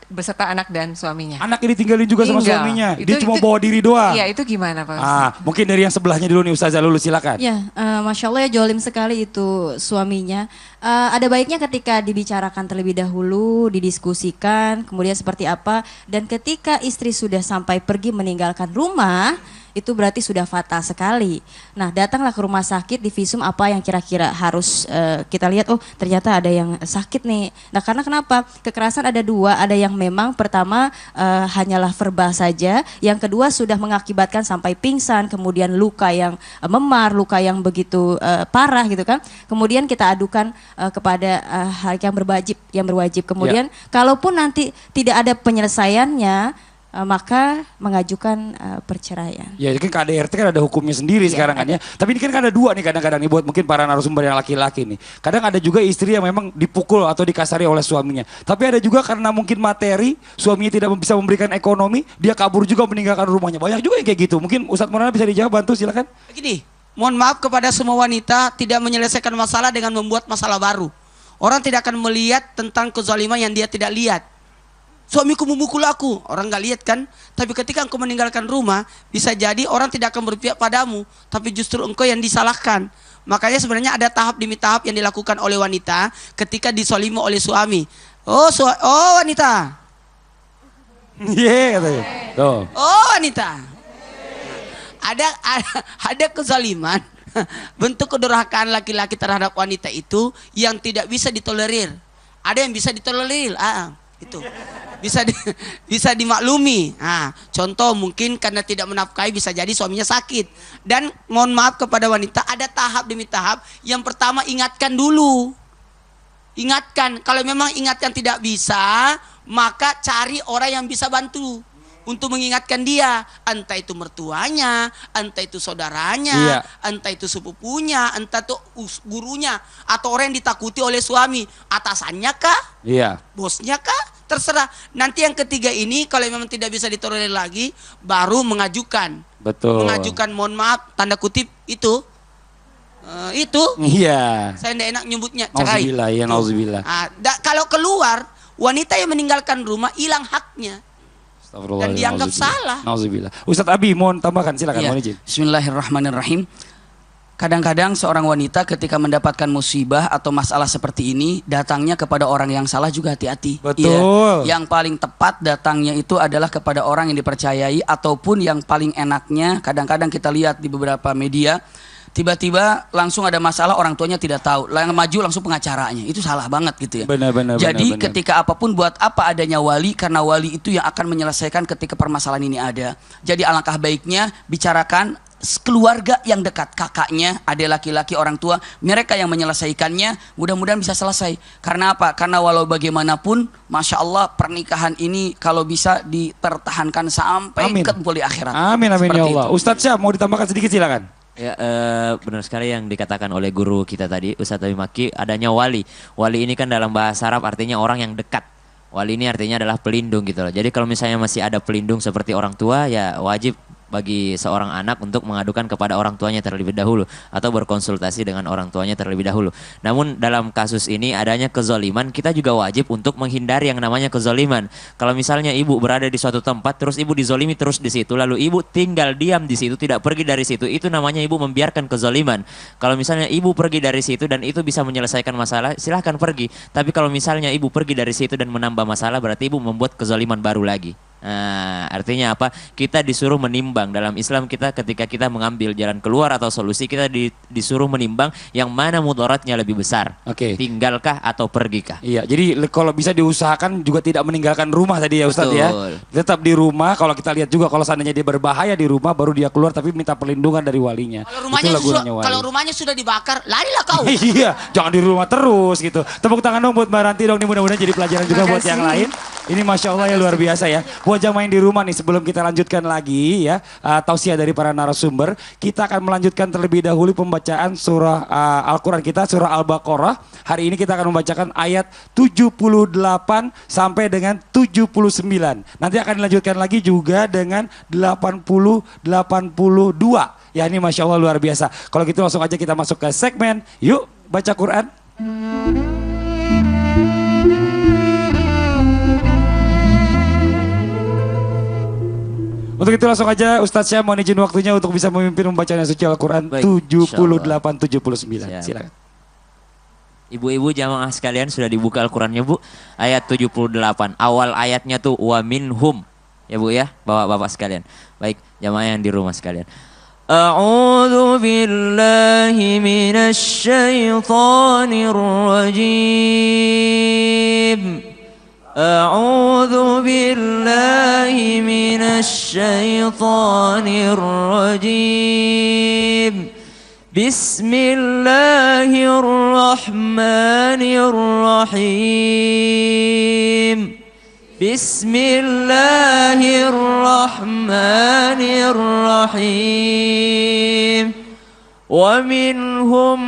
beserta anak dan suaminya. Anaknya ditinggalin juga sama suaminya. Dia cuma bawa diri doang. Iya, itu gimana Pak Ustaz? Mungkin dari yang sebelahnya dulu nih Ustazah Lulu, silakan. Ya, Masya Allah ya, jolim sekali itu suaminya. Ada baiknya ketika dibicarakan terlebih dahulu, didiskusikan, kemudian seperti apa. Dan ketika istri sudah sampai pergi meninggalkan rumah, itu berarti sudah fatal sekali. Nah, datanglah ke rumah sakit, divisum apa yang kira-kira harus kita lihat. Oh, ternyata ada yang sakit nih. Nah, karena kenapa? Kekerasan ada 2, ada yang memang pertama hanyalah verbal saja, yang kedua sudah mengakibatkan sampai pingsan, kemudian luka yang memar, luka yang begitu parah gitu kan. Kemudian kita adukan kepada hal yang berwajib. Kemudian kalaupun nanti tidak ada penyelesaiannya, maka mengajukan perceraian. Ya, kan KDRT kan ada hukumnya sendiri sekarang kan ya. Tapi ini kan ada 2 nih kadang-kadang nih buat mungkin para narasumber yang laki-laki nih. Kadang ada juga istri yang memang dipukul atau dikasari oleh suaminya. Tapi ada juga karena mungkin materi, suaminya tidak bisa memberikan ekonomi, dia kabur juga meninggalkan rumahnya. Banyak juga yang kayak gitu. Mungkin Ustadz Maulana bisa dijawab, bantu silakan. Begini, mohon maaf kepada semua wanita, tidak menyelesaikan masalah dengan membuat masalah baru. Orang tidak akan melihat tentang kezaliman yang dia tidak lihat. Suamiku memukul aku, orang nggak lihat kan? Tapi ketika engkau meninggalkan rumah, bisa jadi orang tidak akan berpihak padamu, tapi justru engkau yang disalahkan. Makanya sebenarnya ada tahap demi tahap yang dilakukan oleh wanita ketika disolimi oleh suami. Oh wanita. Katanya. Tuh. Oh wanita. Ada kezaliman, bentuk kedurhakaan laki-laki terhadap wanita itu yang tidak bisa ditolerir. Ada yang bisa ditolerir, itu bisa dimaklumi. Contoh mungkin karena tidak menafkahi bisa jadi suaminya sakit. Dan mohon maaf kepada wanita, ada tahap demi tahap. Yang pertama ingatkan dulu. Ingatkan, kalau memang ingatkan tidak bisa, maka cari orang yang bisa bantu untuk mengingatkan dia, entah itu mertuanya, entah itu saudaranya, entah itu sepupunya, entah itu gurunya, atau orang yang ditakuti oleh suami, atasannya kah, bosnya kah, terserah. Nanti yang ketiga ini kalau memang tidak bisa ditolerir lagi, baru mengajukan. Betul. Mengajukan, mohon maaf, tanda kutip itu. Saya tidak enak nyebutnya, cerai. Nauzubillah. Kalau keluar, wanita yang meninggalkan rumah hilang haknya. Dan dianggap salah. Nauzubillah. Ustadz Abi mohon tambahkan, silakan. Mohon izin. Bismillahirrahmanirrahim. Kadang-kadang seorang wanita ketika mendapatkan musibah atau masalah seperti ini, datangnya kepada orang yang salah juga hati-hati. Betul. Yang paling tepat datangnya itu adalah kepada orang yang dipercayai, ataupun yang paling enaknya kadang-kadang kita lihat di beberapa media, tiba-tiba langsung ada masalah, orang tuanya tidak tahu, maju langsung pengacaranya. Itu salah banget gitu ya. Jadi ketika apapun, buat apa adanya wali, karena wali itu yang akan menyelesaikan ketika permasalahan ini ada. Jadi alangkah baiknya bicarakan keluarga yang dekat, kakaknya, adik laki-laki, orang tua, mereka yang menyelesaikannya, mudah-mudahan bisa selesai. Karena apa? Karena walau bagaimanapun, Masya Allah pernikahan ini kalau bisa dipertahankan sampai kumpul di akhirat. Amin, amin ya Seperti Allah. itu. Ustadz Syah mau ditambahkan sedikit silakan. Ya, benar sekali yang dikatakan oleh guru kita tadi, Ustadz Abi Maki, adanya wali. Wali ini kan dalam bahasa Arab artinya orang yang dekat. Wali ini artinya adalah pelindung gitu loh. Jadi kalau misalnya masih ada pelindung seperti orang tua, ya wajib bagi seorang anak untuk mengadukan kepada orang tuanya terlebih dahulu atau berkonsultasi dengan orang tuanya terlebih dahulu. Namun dalam kasus ini adanya kezaliman, kita juga wajib untuk menghindari yang namanya kezaliman. Kalau misalnya ibu berada di suatu tempat terus ibu dizolimi terus di situ, lalu ibu tinggal diam di situ, tidak pergi dari situ, itu namanya ibu membiarkan kezaliman. Kalau misalnya ibu pergi dari situ dan itu bisa menyelesaikan masalah, silahkan pergi. Tapi kalau misalnya ibu pergi dari situ dan menambah masalah, berarti ibu membuat kezaliman baru lagi. Nah, artinya apa? Kita disuruh menimbang. Dalam Islam kita ketika kita mengambil jalan keluar atau solusi, kita disuruh menimbang yang mana mudaratnya lebih besar. Oke. Tinggalkah atau pergikah? Iya, jadi kalau bisa diusahakan juga tidak meninggalkan rumah tadi ya Ustadz ya. Betul. Tetap di rumah. Kalau kita lihat juga kalau seandainya dia berbahaya di rumah, baru dia keluar tapi minta perlindungan dari walinya. Kalau rumahnya sudah dibakar, larilah kau. Iya, jangan di rumah terus gitu. Tepuk tangan dong buat Mbak Ranti dong, nih mudah-mudahan jadi pelajaran juga buat yang lain. Ini Masya Allah ya luar biasa ya. Buat yang main di rumah nih, sebelum kita lanjutkan lagi ya, tausiah dari para narasumber, kita akan melanjutkan terlebih dahulu pembacaan surah Al-Quran kita, surah Al-Baqarah. Hari ini kita akan membacakan ayat 78 sampai dengan 79. Nanti akan dilanjutkan lagi juga dengan 80-82. Ya ini Masya Allah luar biasa. Kalau gitu langsung aja kita masuk ke segmen, yuk baca Quran. Untuk itu langsung aja Ustadz Syah mohon izin waktunya untuk bisa memimpin pembacaan suci Al-Quran 78-79. Silakan. Ibu-ibu jamaah sekalian sudah dibuka Al-Qurannya Bu. Ayat 78. Awal ayatnya tuh wa minhum. Ya Bu ya, bapak-bapak sekalian. Baik, jamaah yang di rumah sekalian. A'udzu billahi minasy syaithanir rajim. أعوذ بالله من الشيطان الرجيم بسم الله الرحمن الرحيم بسم الله الرحمن الرحيم ومنهم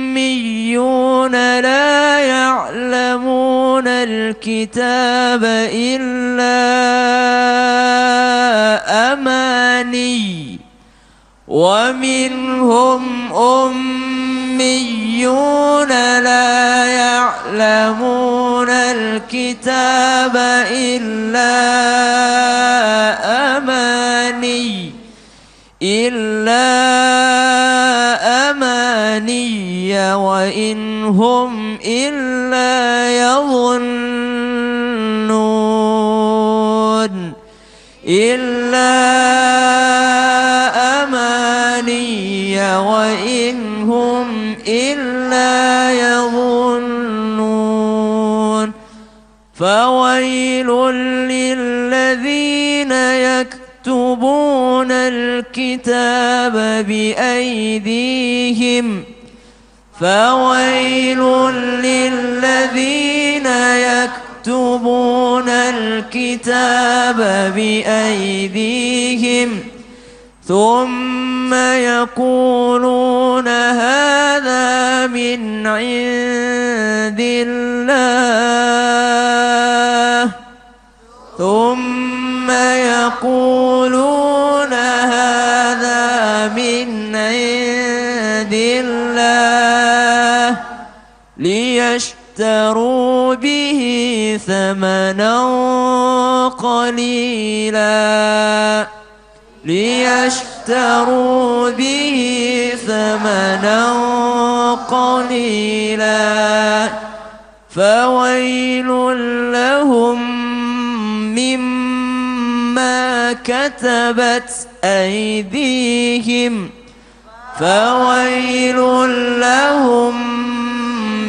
أميون لا يعلمون الكتاب إلا أماني ومنهم أميون لا يعلمون الكتاب إلا أماني وإن هم إلا يظنون إلا أماني وإن هم إلا يظنون فويل للذين يكتبون الكتاب بأيديهم فويل للذين يكتبون الكتاب بأيديهم ثم يقولون هذا من عند الله ثم يقولون هذا من عند الله ليشتروا به ثمنا قليلا ليشتروا به ثمنا قليلا فويل لهم مما كتبت أيديهم فويل لهم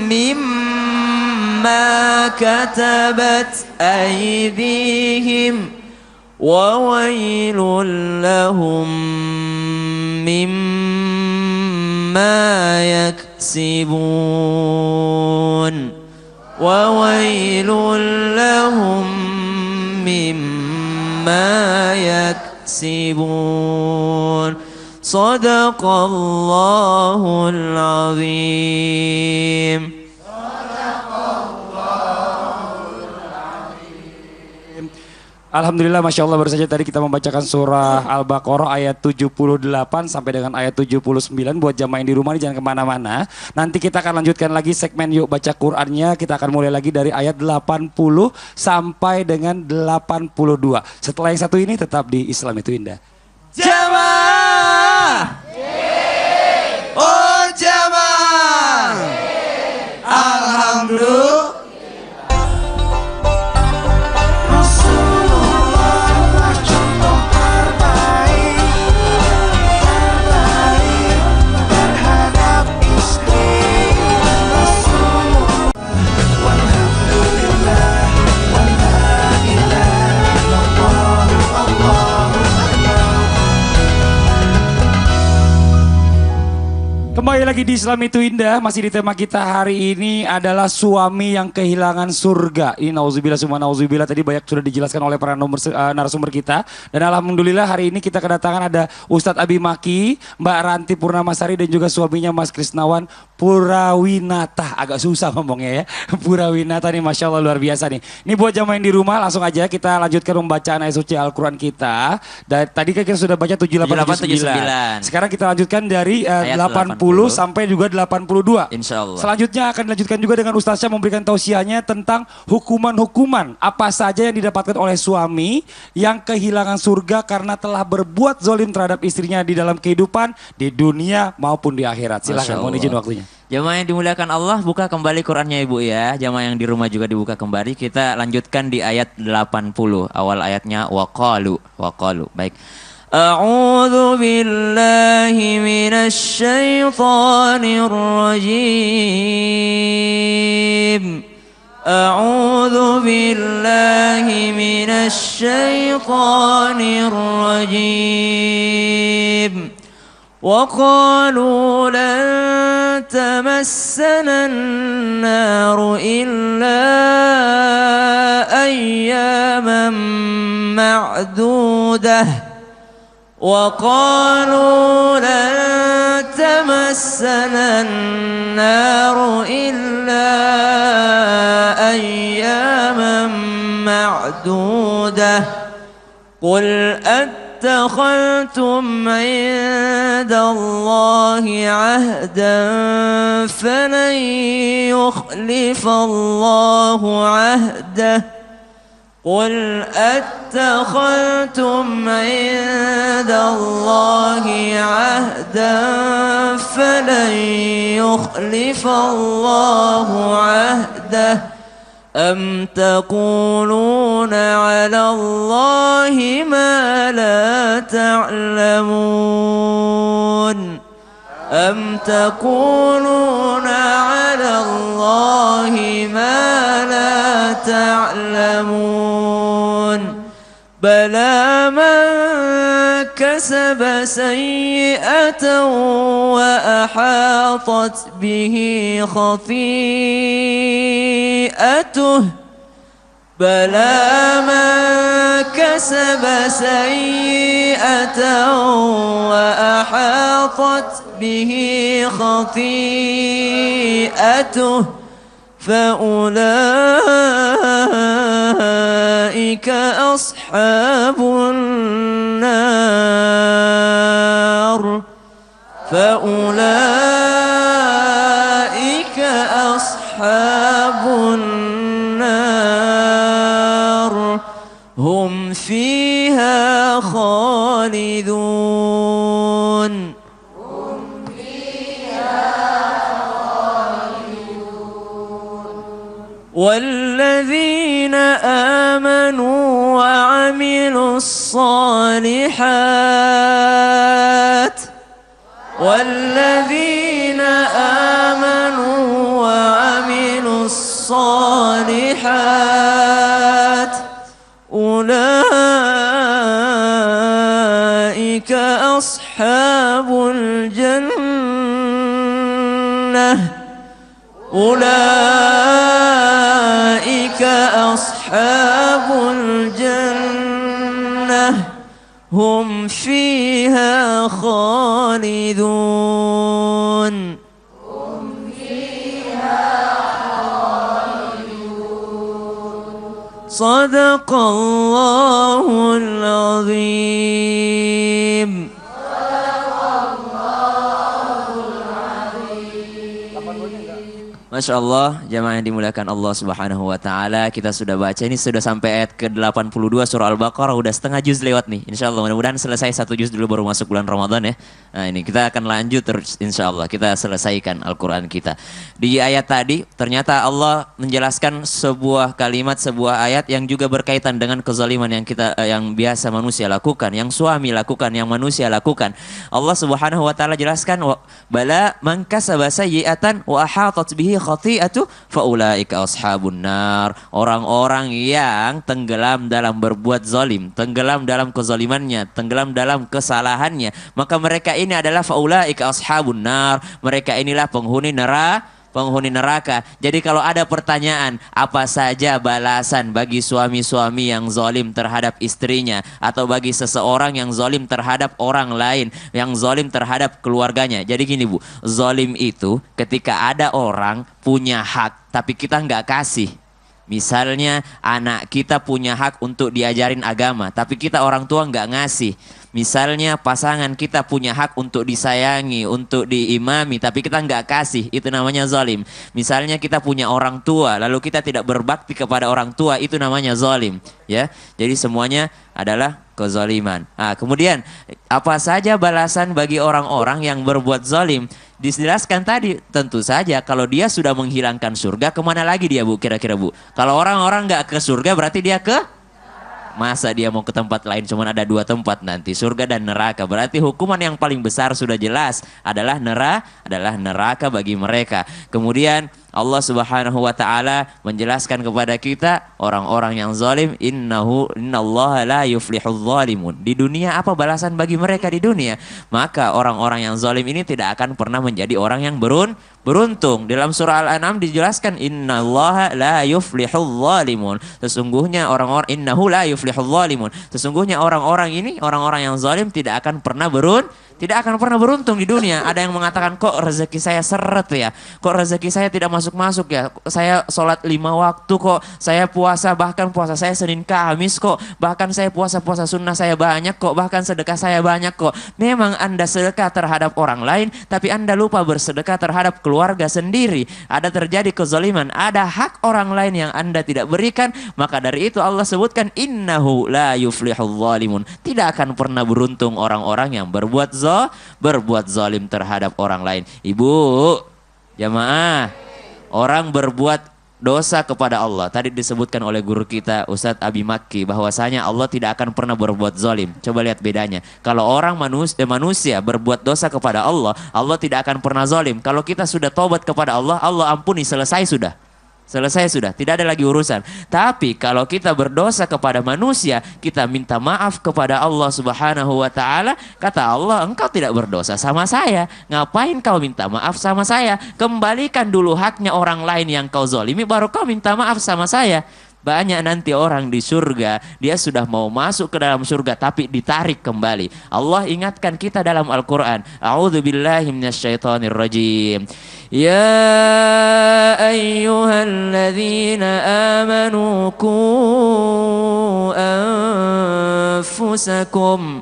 مما كتبت أيديهم وويل لهم مما يكسبون وويل لهم مما يكسبون صدق الله العظيم. Alhamdulillah, Masya Allah, baru saja tadi kita membacakan surah Al-Baqarah ayat 78 sampai dengan ayat 79. Buat jamaah yang di rumah ini jangan kemana-mana. Nanti kita akan lanjutkan lagi segmen Yuk Baca Qur'annya. Kita akan mulai lagi dari ayat 80 sampai dengan 82. Setelah yang satu ini tetap di Islam Itu Indah. Jamaah, oh jamaah, alhamdulillah. Kembali lagi di Islam Itu Indah, masih di tema kita hari ini adalah suami yang kehilangan surga. Ini nauzubillah summa nauzubillah, tadi banyak sudah dijelaskan oleh para narasumber kita. Dan alhamdulillah hari ini kita kedatangan ada Ustadz Abi Maki, Mbak Ranti Purnamasari dan juga suaminya Mas Krisnawan Purawinata. Agak susah ngomongnya ya, Purawinata nih, Masya Allah luar biasa nih. Ini buat jamaah yang di rumah, langsung aja kita lanjutkan pembacaan ayat suci Al-Quran kita. Dan tadi kan kita sudah baca 78, 79. Sekarang kita lanjutkan dari 80 sampai juga 82. Insya Allah. Selanjutnya akan dilanjutkan juga dengan Ustaz Syah memberikan tausiahnya tentang hukuman-hukuman apa saja yang didapatkan oleh suami yang kehilangan surga karena telah berbuat zalim terhadap istrinya di dalam kehidupan di dunia maupun di akhirat. Silakan, mohon izin waktunya. Jamaah yang dimuliakan Allah, buka kembali Qur'annya Ibu ya. Jamaah yang di rumah juga dibuka kembali. Kita lanjutkan di ayat 80. Awal ayatnya waqalu. Baik. أعوذ بالله من الشيطان الرجيم أعوذ بالله من الشيطان الرجيم وقالوا لن تمسنا النار إلا أياما معدودة وقالوا لن تمسنا النار إلا أياما معدودة قل أتخذتم عند الله عهدا فلن يخلف الله عهده قل أتخذتم عند الله عهدا فلن يخلف الله عهده أم تقولون على الله ما لا تعلمون أم تقولون على الله ما لا تعلمون بلى من كسب سيئة وأحاطت به خطيئته بلى من كسب سيئة وأحاطت به خطيئته فأولئك أصحاب النار فأولئك أصحاب النار هم فيها خالدون والذين آمنوا وعملوا الصالحات والذين آمنوا وعملوا الصالحات أولئك أصحاب Ulaika ashabul jannah hum fiha khalidun. Sadaqallahul azim. Masya Allah, jamaah yang dimuliakan Allah Subhanahu wa Ta'ala, kita sudah baca ini sudah sampai ayat ke-82 surah Al-Baqarah, udah setengah juz lewat nih. Insya Allah, mudah-mudahan selesai satu juz dulu baru masuk bulan Ramadan ya. Nah ini kita akan lanjut terus, insya Allah kita selesaikan Al-Quran kita. Di ayat tadi ternyata Allah menjelaskan sebuah kalimat, sebuah ayat yang juga berkaitan dengan kezaliman yang biasa manusia lakukan, yang suami lakukan, yang manusia lakukan. Allah Subhanahu wa Ta'ala jelaskan, bala man kasaba sayyi'atan wa ahatat bihi khati'atu faulaika ashabun nar. Orang-orang yang tenggelam dalam berbuat zalim, tenggelam dalam kezalimannya, tenggelam dalam kesalahannya, maka mereka ini adalah faulaika ashabun nar. Mereka inilah penghuni neraka. Jadi kalau ada pertanyaan, apa saja balasan bagi suami-suami yang zalim terhadap istrinya, atau bagi seseorang yang zalim terhadap orang lain, yang zalim terhadap keluarganya. Jadi gini Bu, zalim itu ketika ada orang punya hak tapi kita nggak kasih. Misalnya anak kita punya hak untuk diajarin agama tapi kita orang tua nggak ngasih. Misalnya pasangan kita punya hak untuk disayangi, untuk diimami, tapi kita nggak kasih, itu namanya zalim. Misalnya kita punya orang tua, lalu kita tidak berbakti kepada orang tua, itu namanya zalim. Ya, jadi semuanya adalah kezaliman. Nah, kemudian apa saja balasan bagi orang-orang yang berbuat zalim? Dijelaskan tadi, tentu saja kalau dia sudah menghilangkan surga, kemana lagi dia Bu? Kira-kira Bu? Kalau orang-orang nggak ke surga, berarti dia ke? Masa dia mau ke tempat lain? Cuman ada dua tempat nanti, surga dan neraka. Berarti hukuman yang paling besar sudah jelas adalah neraka bagi mereka. Kemudian Allah Subhanahu wa Ta'ala menjelaskan kepada kita orang-orang yang zalim, innallaha la yuflihul zalimun. Di dunia apa balasan bagi mereka di dunia? Maka orang-orang yang zalim ini tidak akan pernah menjadi orang yang beruntung. Dalam surah Al-An'am dijelaskan innallaha la yuflihul zalimun. Sesungguhnya sesungguhnya orang-orang ini, orang-orang yang zalim tidak akan pernah beruntung di dunia. Ada yang mengatakan, kok rezeki saya seret ya, kok rezeki saya tidak masuk-masuk ya, saya sholat 5 waktu kok, saya puasa, bahkan puasa saya Senin Kamis kok, bahkan saya puasa sunnah saya banyak kok, bahkan sedekah saya banyak kok. Memang Anda sedekah terhadap orang lain, tapi Anda lupa bersedekah terhadap keluarga sendiri. Ada terjadi kezaliman, ada hak orang lain yang Anda tidak berikan. Maka dari itu Allah sebutkan innahu la yuflihul zalimun. Tidak akan pernah beruntung orang-orang yang berbuat zalim terhadap orang lain. Ibu, jamaah, orang berbuat dosa kepada Allah. Tadi disebutkan oleh guru kita Ustadz Abi Makki bahwasanya Allah tidak akan pernah berbuat zalim. Coba lihat bedanya. Kalau orang manusia berbuat dosa kepada Allah, Allah tidak akan pernah zalim. Kalau kita sudah tobat kepada Allah, Allah ampuni, selesai sudah, tidak ada lagi urusan. Tapi kalau kita berdosa kepada manusia, kita minta maaf kepada Allah Subhanahu wa Ta'ala. Kata Allah, engkau tidak berdosa sama saya, ngapain kau minta maaf sama saya? Kembalikan dulu haknya orang lain yang kau zalimi, baru kau minta maaf sama saya. Banyak nanti orang di surga, dia sudah mau masuk ke dalam surga tapi ditarik kembali. Allah ingatkan kita dalam Al-Quran, a'udzubillahi minasyaitonirrajim. Ya ayyuhalladzina amanu anfusakum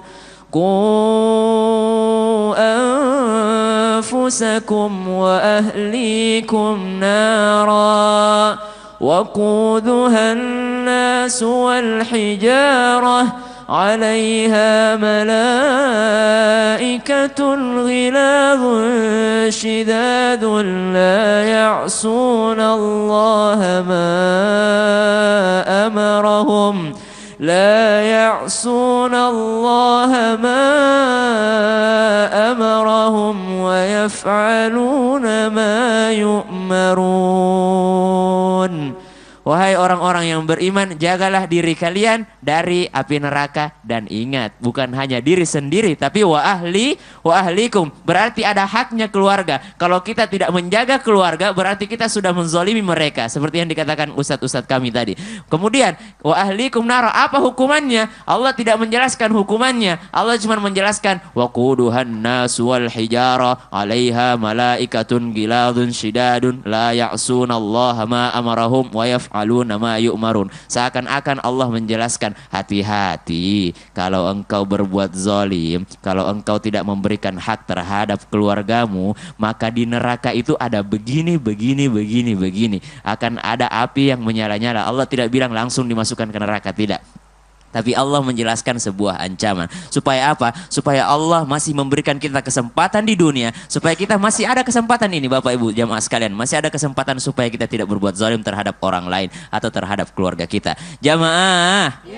wa ahlikum nara وقودها الناس والحجارة عليها ملائكة غلاظ شداد لا يعصون الله ما أمرهم ويفعلون ما يؤمرون wahai orang-orang yang beriman, jagalah diri kalian dari api neraka dan ingat, bukan hanya diri sendiri tapi wa ahlikum, berarti ada haknya keluarga. Kalau kita tidak menjaga keluarga berarti kita sudah menzalimi mereka, seperti yang dikatakan ustadz-ustadz kami tadi. Kemudian wa ahlikum nara, apa hukumannya? Allah tidak menjelaskan hukumannya, Allah cuma menjelaskan waquduhan nas wal hijara 'alaiha malaikatun giladun syidadun la ya'sunallaha ma amarahum wa yaf'aluna ma yu'marun. Seakan-akan Allah menjelaskan, hati-hati kalau engkau berbuat zalim, kalau engkau tidak memberikan hak terhadap keluargamu, maka di neraka itu ada begini, akan ada api yang menyala-nyala. Allah tidak bilang langsung dimasukkan ke neraka, tidak. Tapi Allah menjelaskan sebuah ancaman. Supaya apa? Supaya Allah masih memberikan kita kesempatan di dunia. Supaya kita masih ada kesempatan ini, Bapak Ibu jamaah sekalian. Masih ada kesempatan supaya kita tidak berbuat zalim terhadap orang lain atau terhadap keluarga kita. Jamaah.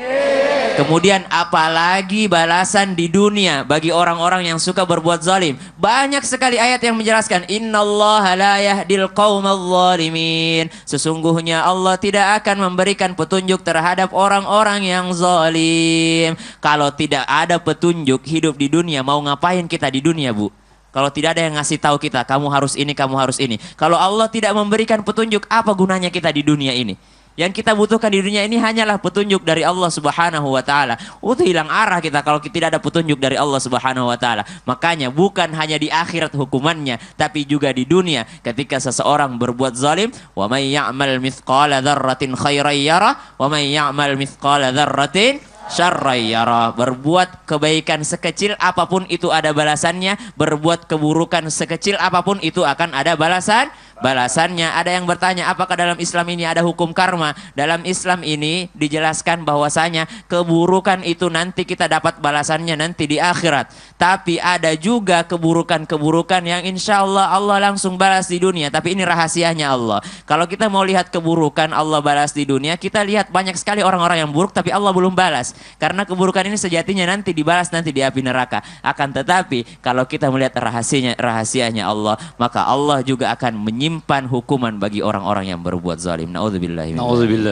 Kemudian apalagi balasan di dunia bagi orang-orang yang suka berbuat zalim. Banyak sekali ayat yang menjelaskan, innallaha la yahdil qaumadz zalimin. Sesungguhnya Allah tidak akan memberikan petunjuk terhadap orang-orang yang zalim. Kalau tidak ada petunjuk hidup di dunia, mau ngapain kita di dunia, Bu? Kalau tidak ada yang ngasih tahu kita, kamu harus ini, kamu harus ini. Kalau Allah tidak memberikan petunjuk, apa gunanya kita di dunia ini? Yang kita butuhkan di dunia ini hanyalah petunjuk dari Allah Subhanahu wa taala. Itu hilang arah kita kalau tidak ada petunjuk dari Allah Subhanahu wa taala. Makanya bukan hanya di akhirat hukumannya, tapi juga di dunia ketika seseorang berbuat zalim, wa may ya'mal mithqala dzarratin khairan yara wa may ya'mal mithqala dzarratin syarran yara. Berbuat kebaikan sekecil apapun itu ada balasannya, berbuat keburukan sekecil apapun itu akan ada balasannya. Ada yang bertanya, apakah dalam Islam ini ada hukum karma? Dalam Islam ini dijelaskan bahwasanya keburukan itu nanti kita dapat balasannya nanti di akhirat. Tapi ada juga keburukan-keburukan yang insya Allah langsung balas di dunia. Tapi ini rahasianya Allah. Kalau kita mau lihat keburukan Allah balas di dunia, kita lihat banyak sekali orang-orang yang buruk tapi Allah belum balas. Karena keburukan ini sejatinya nanti dibalas nanti di api neraka. Akan tetapi kalau kita melihat rahasianya Allah, maka Allah juga akan menyimpan hukuman bagi orang-orang yang berbuat zalim. Na'udzubillah.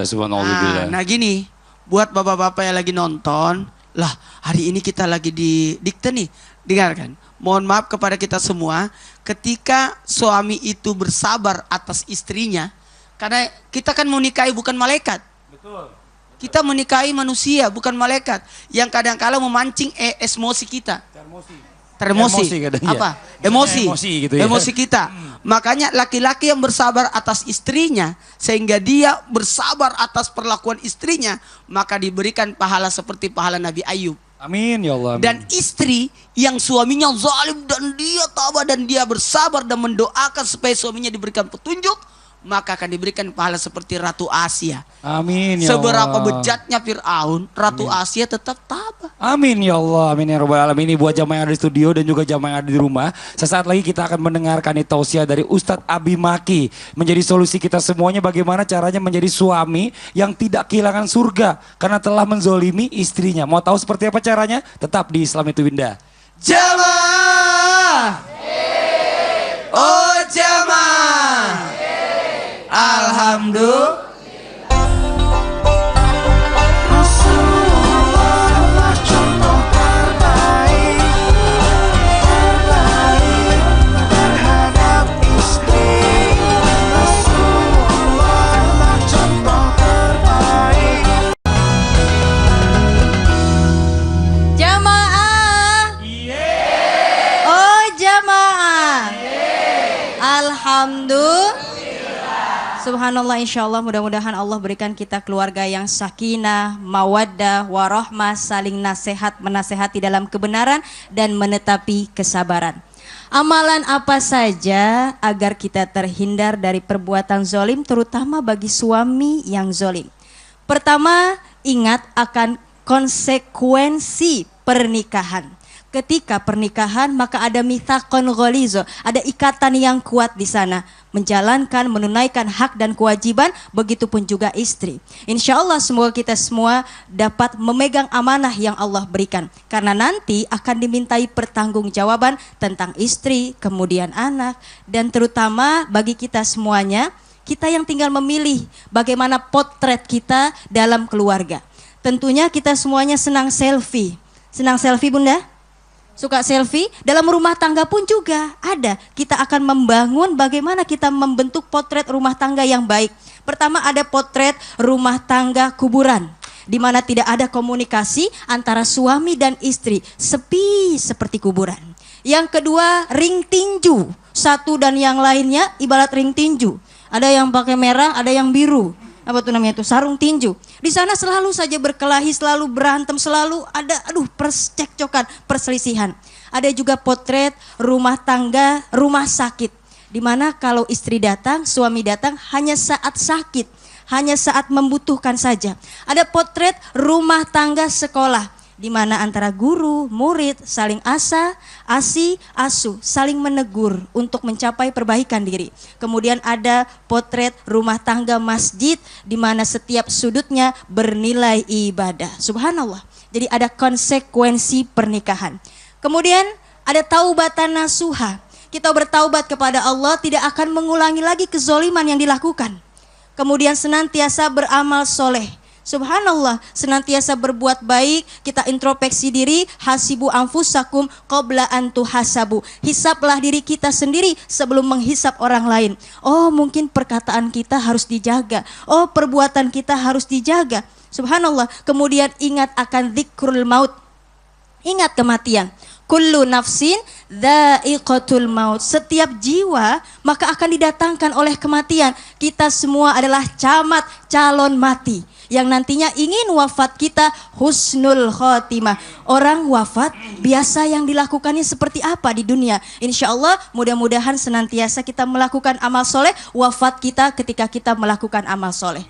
Subhanallah. Nah gini, buat bapak-bapak yang lagi nonton, lah hari ini kita lagi di dikte nih, dengarkan. Mohon maaf kepada kita semua, ketika suami itu bersabar atas istrinya, karena kita kan menikahi bukan malaikat. Betul. Kita menikahi manusia bukan malaikat yang kadang-kala memancing emosi kita. Termosi. Apa? Emosi gitu ya. Emosi kita. Makanya laki-laki yang bersabar atas istrinya sehingga dia bersabar atas perlakuan istrinya, maka diberikan pahala seperti pahala Nabi Ayub. Amin ya Allah. Amin. Dan istri yang suaminya zalim dan dia tabah dan dia bersabar dan mendoakan supaya suaminya diberikan petunjuk, maka akan diberikan pahala seperti Ratu Asia. Amin ya Allah. Seberapa bejatnya Fir'aun, Ratu Asia tetap tabah. Amin ya Allah, amin ya Rabbal Alamin. Ini buat jamaah yang ada di studio dan juga jamaah yang ada di rumah. Sesaat lagi kita akan mendengarkan tausiah dari Ustadz Abi Maki. Menjadi solusi kita semuanya bagaimana caranya menjadi suami yang tidak kehilangan surga karena telah menzolimi istrinya. Mau tahu seperti apa caranya? Tetap di Islam itu Indah. Jamaah. Oh jamaah. Alhamdulillah. Rasulullah contoh terbaik terhadap istri. Rasulullah contoh terbaik. Jamaah. Oh jamaah. Alhamdulillah. Subhanallah, insya Allah mudah-mudahan Allah berikan kita keluarga yang sakinah, mawaddah, warahmah, saling nasihat, menasehati dalam kebenaran dan menetapi kesabaran. Amalan apa saja agar kita terhindar dari perbuatan zolim, terutama bagi suami yang zolim? Pertama, ingat akan konsekuensi pernikahan. Ketika pernikahan maka ada mitsaqon ghalizo, ada ikatan yang kuat di sana, menjalankan, menunaikan hak dan kewajiban, begitupun juga istri. Insya Allah semoga kita semua dapat memegang amanah yang Allah berikan, karena nanti akan dimintai pertanggungjawaban tentang istri, kemudian anak, dan terutama bagi kita semuanya, Kita yang tinggal memilih bagaimana potret kita dalam keluarga. Tentunya kita semuanya senang selfie. Senang selfie Bunda? Suka selfie? Dalam rumah tangga pun juga ada. Kita akan membangun bagaimana kita membentuk potret rumah tangga yang baik. Pertama ada potret rumah tangga kuburan, di mana tidak ada komunikasi antara suami dan istri, sepi seperti kuburan. Yang kedua, ring tinju. Satu dan yang lainnya ibarat ring tinju. Ada yang pakai merah, ada yang biru. Apa tuh namanya itu? Sarung tinju. Di sana selalu saja berkelahi, selalu berantem, selalu ada percekcokan, perselisihan. Ada juga potret rumah tangga, rumah sakit. Di mana kalau istri datang, suami datang hanya saat sakit, hanya saat membutuhkan saja. Ada potret rumah tangga sekolah, di mana antara guru, murid saling asuh, saling menegur untuk mencapai perbaikan diri. Kemudian ada potret rumah tangga masjid, di mana setiap sudutnya bernilai ibadah. Subhanallah. Jadi ada konsekuensi pernikahan. Kemudian ada taubatan nasuha. Kita bertaubat kepada Allah, tidak akan mengulangi lagi kezoliman yang dilakukan. Kemudian senantiasa beramal soleh. Subhanallah, senantiasa berbuat baik, kita introspeksi diri, hasibu anfusakum qabla an tuhasabu. Hisablah diri kita sendiri sebelum menghisap orang lain. Oh, mungkin perkataan kita harus dijaga. Oh, perbuatan kita harus dijaga. Subhanallah. Kemudian ingat akan dzikrul maut. Ingat kematian. Kullu nafsin dha'iqatul maut. Setiap jiwa maka akan didatangkan oleh kematian. Kita semua adalah camat calon mati, yang nantinya ingin wafat kita husnul khotimah. Orang wafat biasa yang dilakukannya seperti apa di dunia. Insya Allah mudah-mudahan senantiasa kita melakukan amal soleh, wafat kita ketika kita melakukan amal soleh.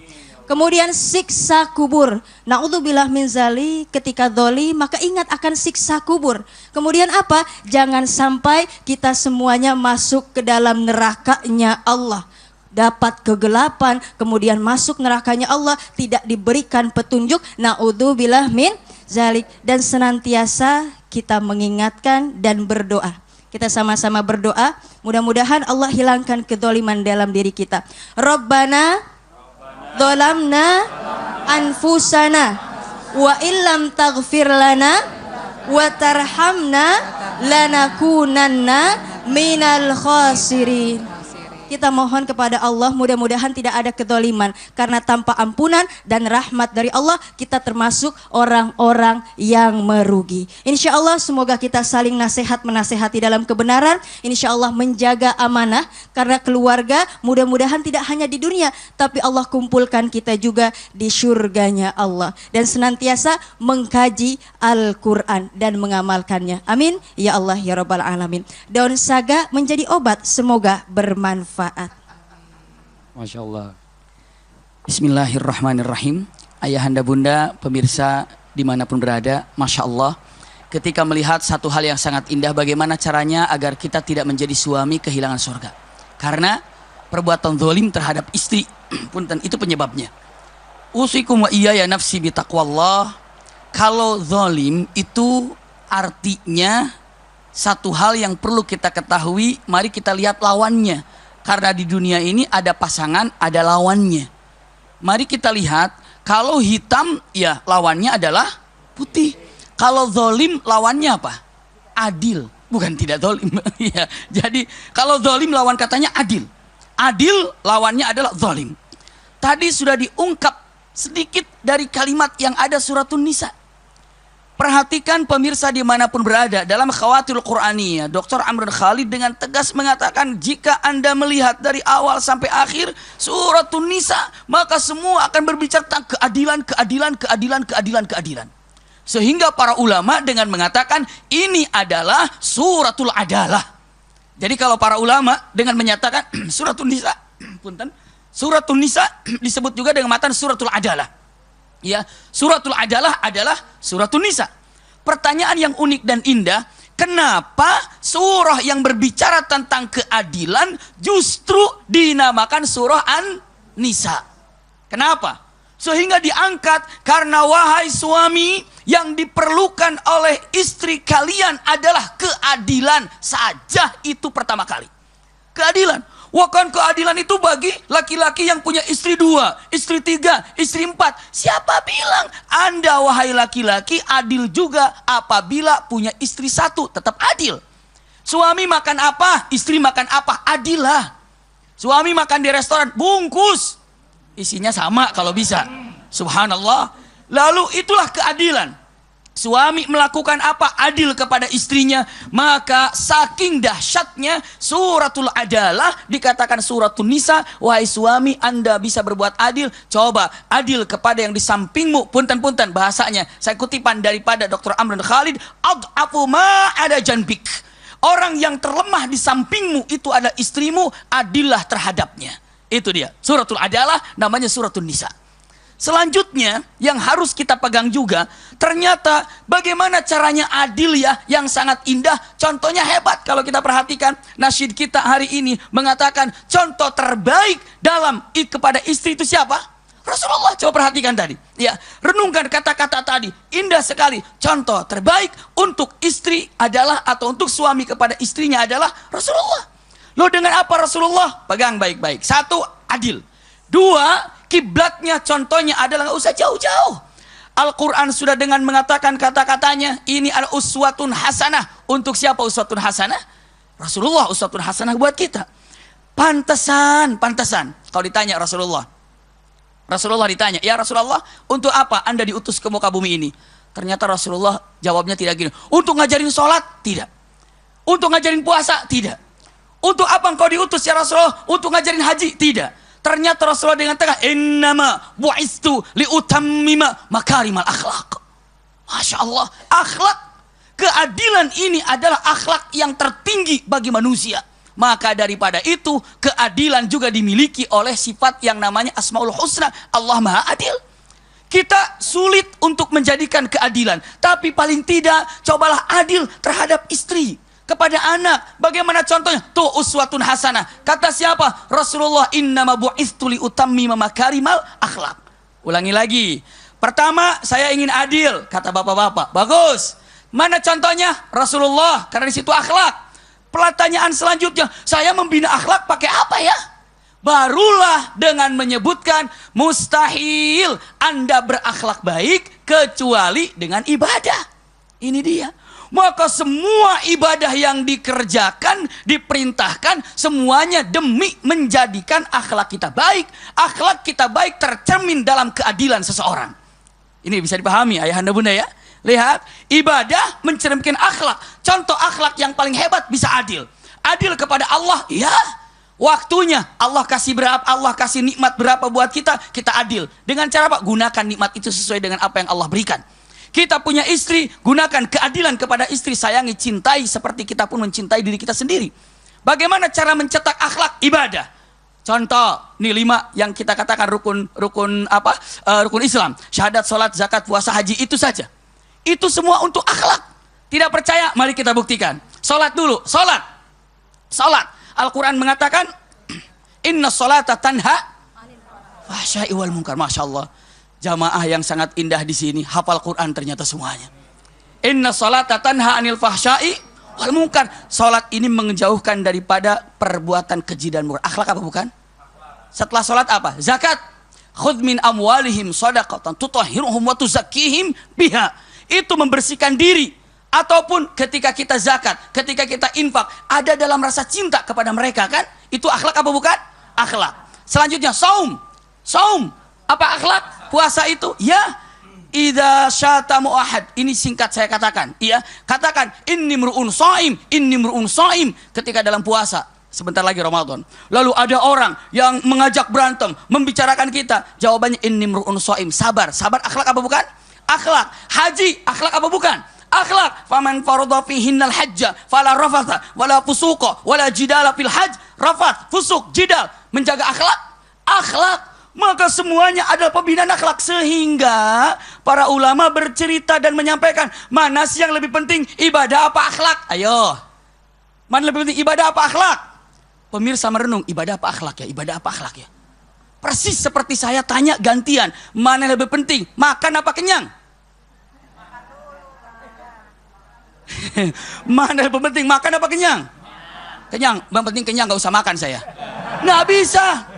Kemudian siksa kubur. Na'udzubillah min zalik, ketika dzoli maka ingat akan siksa kubur. Kemudian apa? Jangan sampai kita semuanya masuk ke dalam nerakanya Allah. Dapat kegelapan, kemudian masuk nerakanya Allah, tidak diberikan petunjuk. Na'udzubillah min zalik. Dan senantiasa kita mengingatkan dan berdoa. Kita sama-sama berdoa, mudah-mudahan Allah hilangkan kedzaliman dalam diri kita. Rabbana Dolamna anfusana wa illam taghfir lana wa tarhamna lanakunanna minal khasirin. Kita mohon kepada Allah mudah-mudahan tidak ada kedzaliman, karena tanpa ampunan dan rahmat dari Allah kita termasuk orang-orang yang merugi. Insya Allah semoga kita saling nasihat menasehati dalam kebenaran. Insya Allah menjaga amanah, karena keluarga mudah-mudahan tidak hanya di dunia, tapi Allah kumpulkan kita juga di surganya Allah. Dan senantiasa mengkaji Al-Quran dan mengamalkannya. Amin. Ya Allah ya Rabbal Alamin. Daun saga menjadi obat, semoga bermanfaat. Masya Allah. Bismillahirrahmanirrahim. Ayahanda bunda, pemirsa dimanapun berada, Masya Allah. Ketika melihat satu hal yang sangat indah, bagaimana caranya agar kita tidak menjadi suami kehilangan surga. Karena perbuatan zalim terhadap istri, punten, itu penyebabnya. Usikum wa iya ya nafsi bitaqwallah. Kalau zalim itu artinya satu hal yang perlu kita ketahui, mari kita lihat lawannya. Karena di dunia ini ada pasangan, ada lawannya. Mari kita lihat, kalau hitam ya lawannya adalah putih. Kalau zalim lawannya apa? Adil, bukan tidak zalim. Ya, jadi kalau zalim lawan katanya adil. Adil lawannya adalah zalim. Tadi sudah diungkap sedikit dari kalimat yang ada suratun Nisa. Perhatikan pemirsa dimanapun berada, dalam Khawatirul Qur'aniyah, Dr. Amr Khalid dengan tegas mengatakan, jika Anda melihat dari awal sampai akhir suratun Nisa, maka semua akan berbicara tentang keadilan. Sehingga para ulama dengan mengatakan ini adalah suratul adalah. Jadi kalau para ulama dengan menyatakan suratun Nisa, punten, suratun Nisa disebut juga dengan matan suratul adalah. Ya, suratul adalah adalah suratun Nisa. Pertanyaan yang unik dan indah, kenapa surah yang berbicara tentang keadilan justru dinamakan surah An-Nisa? Kenapa? Sehingga diangkat karena wahai suami, yang diperlukan oleh istri kalian adalah keadilan saja, itu pertama kali. Keadilan. Wakan keadilan itu bagi laki-laki yang punya istri 2, istri 3, istri 4. Siapa bilang Anda wahai laki-laki adil juga apabila punya istri 1, tetap adil. Suami makan apa, istri makan apa, adil lah. Suami makan di restoran, bungkus. Isinya sama kalau bisa. Subhanallah. Lalu itulah keadilan. Suami melakukan apa? Adil kepada istrinya. Maka saking dahsyatnya suratul adalah dikatakan suratul nisa. Wahai suami, Anda bisa berbuat adil. Coba adil kepada yang di sampingmu. Punten-punten bahasanya. Saya kutipan daripada Dr. Amran Khalid. Ad'afu ma ada janbik. Orang yang terlemah di sampingmu itu adalah istrimu. Adillah terhadapnya. Itu dia. Suratul adalah namanya suratul nisa. Selanjutnya yang harus kita pegang juga, ternyata bagaimana caranya adil ya, yang sangat indah, contohnya hebat. Kalau kita perhatikan nasyid kita hari ini mengatakan contoh terbaik dalam kepada istri itu siapa? Rasulullah. Coba perhatikan tadi, ya, renungkan kata-kata tadi, indah sekali. Contoh terbaik untuk istri adalah, atau untuk suami kepada istrinya adalah Rasulullah. Lo dengan apa Rasulullah? Pegang baik-baik. 1, adil. 2, kiblatnya contohnya adalah nggak usah jauh-jauh. Al-Quran sudah dengan mengatakan kata-katanya ini adalah uswatun hasanah. Untuk siapa uswatun hasanah? Rasulullah uswatun hasanah buat kita. Pantesan. Kalau ditanya Rasulullah ditanya, ya Rasulullah, untuk apa Anda diutus ke muka bumi ini? Ternyata Rasulullah jawabnya tidak gini. Untuk ngajarin sholat? Tidak. Untuk ngajarin puasa? Tidak. Untuk apa engkau diutus ya Rasulullah? Untuk ngajarin haji? Tidak. Ternyata Rasulullah dengan tegas, innama bu'istu liutammima makarimal akhlak. Masya Allah, akhlak, keadilan ini adalah akhlak yang tertinggi bagi manusia. Maka daripada itu, keadilan juga dimiliki oleh sifat yang namanya Asmaul Husna. Allah Maha Adil. Kita sulit untuk menjadikan keadilan, tapi paling tidak cobalah adil terhadap istri. Kepada anak, bagaimana contohnya? Tuh uswatun hasanah. Kata siapa? Rasulullah, innama bu'istu liutammima makarimal akhlak. Ulangi lagi. Pertama, saya ingin adil, kata bapak-bapak. Bagus. Mana contohnya? Rasulullah, karena di situ akhlak. Pertanyaan selanjutnya, saya membina akhlak pakai apa ya? Barulah dengan menyebutkan mustahil Anda berakhlak baik kecuali dengan ibadah. Ini dia. Maka semua ibadah yang dikerjakan, diperintahkan, semuanya demi menjadikan akhlak kita baik. Akhlak kita baik tercermin dalam keadilan seseorang. Ini bisa dipahami ayahanda bunda ya. Lihat, ibadah mencerminkan akhlak. Contoh akhlak yang paling hebat bisa adil. Adil kepada Allah, ya. Waktunya Allah kasih berapa, Allah kasih nikmat berapa buat kita, kita adil. Dengan cara apa? Gunakan nikmat itu sesuai dengan apa yang Allah berikan. Kita punya istri, gunakan keadilan kepada istri, sayangi, cintai seperti kita pun mencintai diri kita sendiri. Bagaimana cara mencetak akhlak? Ibadah. Contoh, nih 5 yang kita katakan rukun Islam, syahadat, salat, zakat, puasa, haji, itu saja. Itu semua untuk akhlak. Tidak percaya? Mari kita buktikan. Salat dulu, salat. Al-Quran mengatakan, inna salata tanha fahsya'i wal munkar. Masya Allah. Jamaah yang sangat indah di sini, hafal Quran ternyata semuanya. Inna salata tanha anil fahsya'i wal munkar. Salat ini menjauhkan daripada perbuatan keji dan munkar. Akhlak apa bukan? Setelah salat apa? Zakat. Khudh min amwalihim shadaqatan tutahhiruhum wa tuzakkihim biha. Itu membersihkan diri. Ataupun ketika kita zakat, ketika kita infak, ada dalam rasa cinta kepada mereka kan? Itu akhlak apa bukan? Akhlak. Selanjutnya saum. Apa akhlak? Puasa itu, ya. Idza syatamu ahad. Ini singkat saya katakan, ya. Katakan inni mru'un shaim, ketika dalam puasa. Sebentar lagi Ramadan. Lalu ada orang yang mengajak berantem, membicarakan kita. Jawabannya inni mru'un shaim. Sabar akhlak apa bukan? Akhlak. Haji, akhlak apa bukan? Akhlak. Faman farada fihinnal hajja fala rafatha wala fusuqa wala jidala fil hajj. Rafath, fusuk, jidal, menjaga akhlak. Maka semuanya adalah pembinaan akhlak. Sehingga para ulama bercerita dan menyampaikan, mana sih yang lebih penting, ibadah apa akhlak? Ayo, mana lebih penting, ibadah apa akhlak? Pemirsa merenung, ibadah apa akhlak ya? Ibadah apa akhlak ya? Persis seperti saya tanya gantian, mana yang lebih penting, makan apa kenyang? Mana yang lebih penting, makan apa kenyang? Kenyang, yang penting kenyang, gak usah makan saya. Nggak bisa.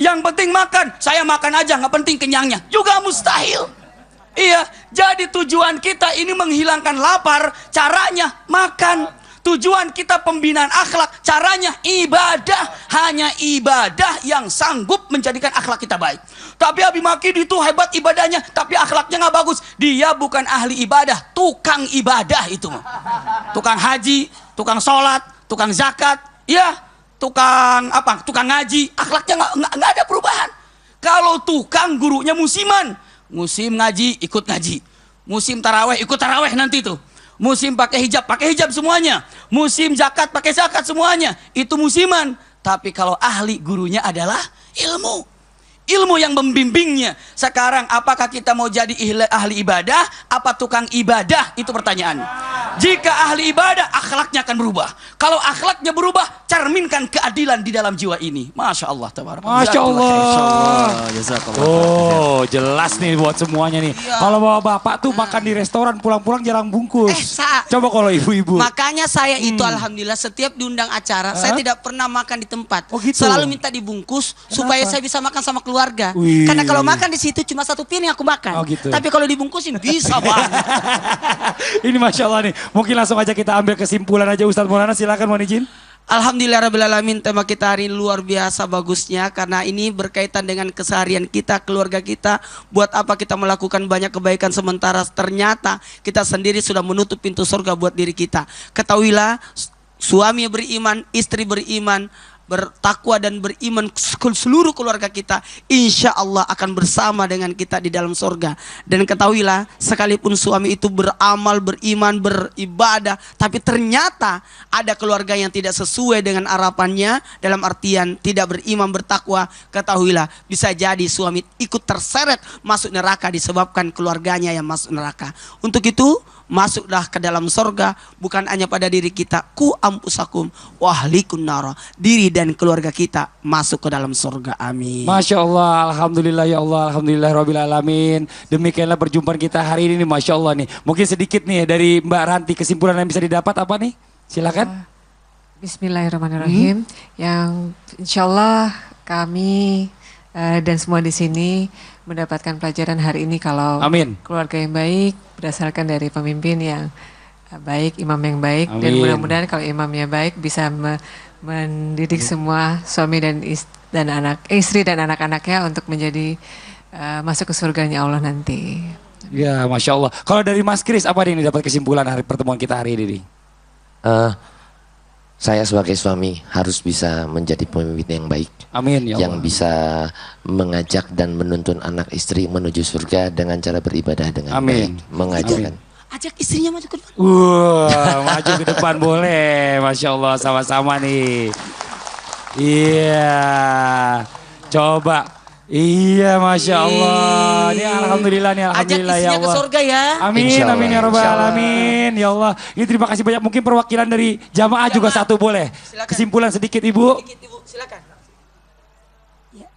Yang penting makan, saya makan aja, nggak penting kenyangnya. Juga mustahil. Iya, jadi tujuan kita ini menghilangkan lapar, caranya makan. Tujuan kita pembinaan akhlak, caranya ibadah. Hanya ibadah yang sanggup menjadikan akhlak kita baik. Tapi Abi Makin itu hebat ibadahnya, tapi akhlaknya nggak bagus. Dia bukan ahli ibadah, tukang ibadah itu. Tukang haji, tukang sholat, tukang zakat, ya. Tukang apa? Tukang ngaji, akhlaknya nggak ada perubahan. Kalau tukang gurunya musiman, musim ngaji ikut ngaji, musim taraweh ikut taraweh nanti tuh, musim pakai hijab semuanya, musim zakat pakai zakat semuanya, itu musiman. Tapi kalau ahli gurunya adalah ilmu yang membimbingnya. Sekarang apakah kita mau jadi ahli ibadah apa tukang ibadah, itu pertanyaan. Jika ahli ibadah, akhlaknya akan berubah. Kalau akhlaknya berubah, cerminkan keadilan di dalam jiwa ini. Masya Allah. Masya Allah. Oh, jelas nih buat semuanya nih. Kalau bawa bapak tuh makan di restoran, pulang-pulang jarang bungkus. Coba kalau ibu-ibu. Makanya saya itu alhamdulillah setiap diundang acara, saya tidak pernah makan di tempat. Oh, gitu? Selalu minta dibungkus supaya saya bisa makan sama keluarga. Wih. Karena kalau makan di situ cuma satu piring aku makan. Oh, gitu. Tapi kalau dibungkusin bisa banget. Ini Masya Allah nih. Mungkin langsung aja kita ambil kesimpulan aja Ustadz Maulana, silakan mohon izin. Alhamdulillahirrahmanirrahim, tema kita hari ini luar biasa bagusnya. Karena ini berkaitan dengan keseharian kita, keluarga kita. Buat apa kita melakukan banyak kebaikan sementara ternyata kita sendiri sudah menutup pintu surga buat diri kita. Ketahuilah, suami beriman, istri beriman, bertakwa dan beriman, seluruh keluarga kita insya Allah akan bersama dengan kita di dalam surga. Dan ketahuilah, sekalipun suami itu beramal, beriman, beribadah, tapi ternyata ada keluarga yang tidak sesuai dengan harapannya, dalam artian tidak beriman, bertakwa, ketahuilah bisa jadi suami ikut terseret masuk neraka disebabkan keluarganya yang masuk neraka. Untuk itu masuklah ke dalam surga bukan hanya pada diri kita, ku ampusakum wahlikun nara, diri dan keluarga kita masuk ke dalam surga. Amin. Masya Allah, alhamdulillah ya Allah, alhamdulillah rabbil alamin. Demikianlah perjumpaan kita hari ini nih, Masya Allah nih. Mungkin sedikit nih dari Mbak Ranti, kesimpulan yang bisa didapat apa nih? Silakan. Bismillahirrahmanirrahim. Yang insya Allah kami dan semua di sini mendapatkan pelajaran hari ini kalau Amin. Keluarga yang baik berdasarkan dari pemimpin yang baik, imam yang baik. Amin. Dan mudah-mudahan kalau imamnya baik bisa mendidik semua suami dan istri dan anak-anaknya untuk menjadi masuk ke surganya Allah nanti. Ya, Masya Allah. Kalau dari Mas Kris, apa nih dapat kesimpulan hari pertemuan kita hari ini? Saya sebagai suami harus bisa menjadi pemimpin yang baik. Amin ya Allah. Yang bisa mengajak dan menuntun anak istri menuju surga dengan cara beribadah dengan Amin. baik. Mengajarkan. Ajak istrinya maju ke depan. Maju ke depan boleh. Masya Allah, sama-sama nih. Iya. Coba. Iya, Masya Allah. Ini alhamdulillah nih, alhamdulillah ajak ya istrinya Allah. ke surga ya. Amin, Insyaallah, amin ya rabbal insyaallah. alamin. Ya Allah. Ini terima kasih banyak. Mungkin perwakilan dari jamaah juga satu boleh. Silakan. Kesimpulan sedikit Ibu. Silakan. Ya.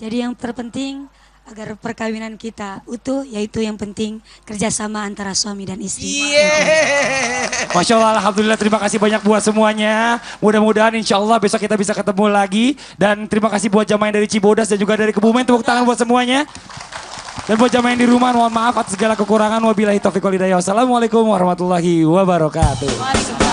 Jadi yang terpenting agar perkawinan kita utuh, yaitu yang penting kerjasama antara suami dan istri. Masya Allah, alhamdulillah, terima kasih banyak buat semuanya. Mudah-mudahan insya Allah besok kita bisa ketemu lagi. Dan terima kasih buat jamaah yang dari Cibodas dan juga dari Kebumen. Tepuk tangan buat semuanya. Dan buat jamaah yang di rumah, mohon maaf atas segala kekurangan. Wabillahi taufiq wal hidayah. Wassalamualaikum warahmatullahi wabarakatuh.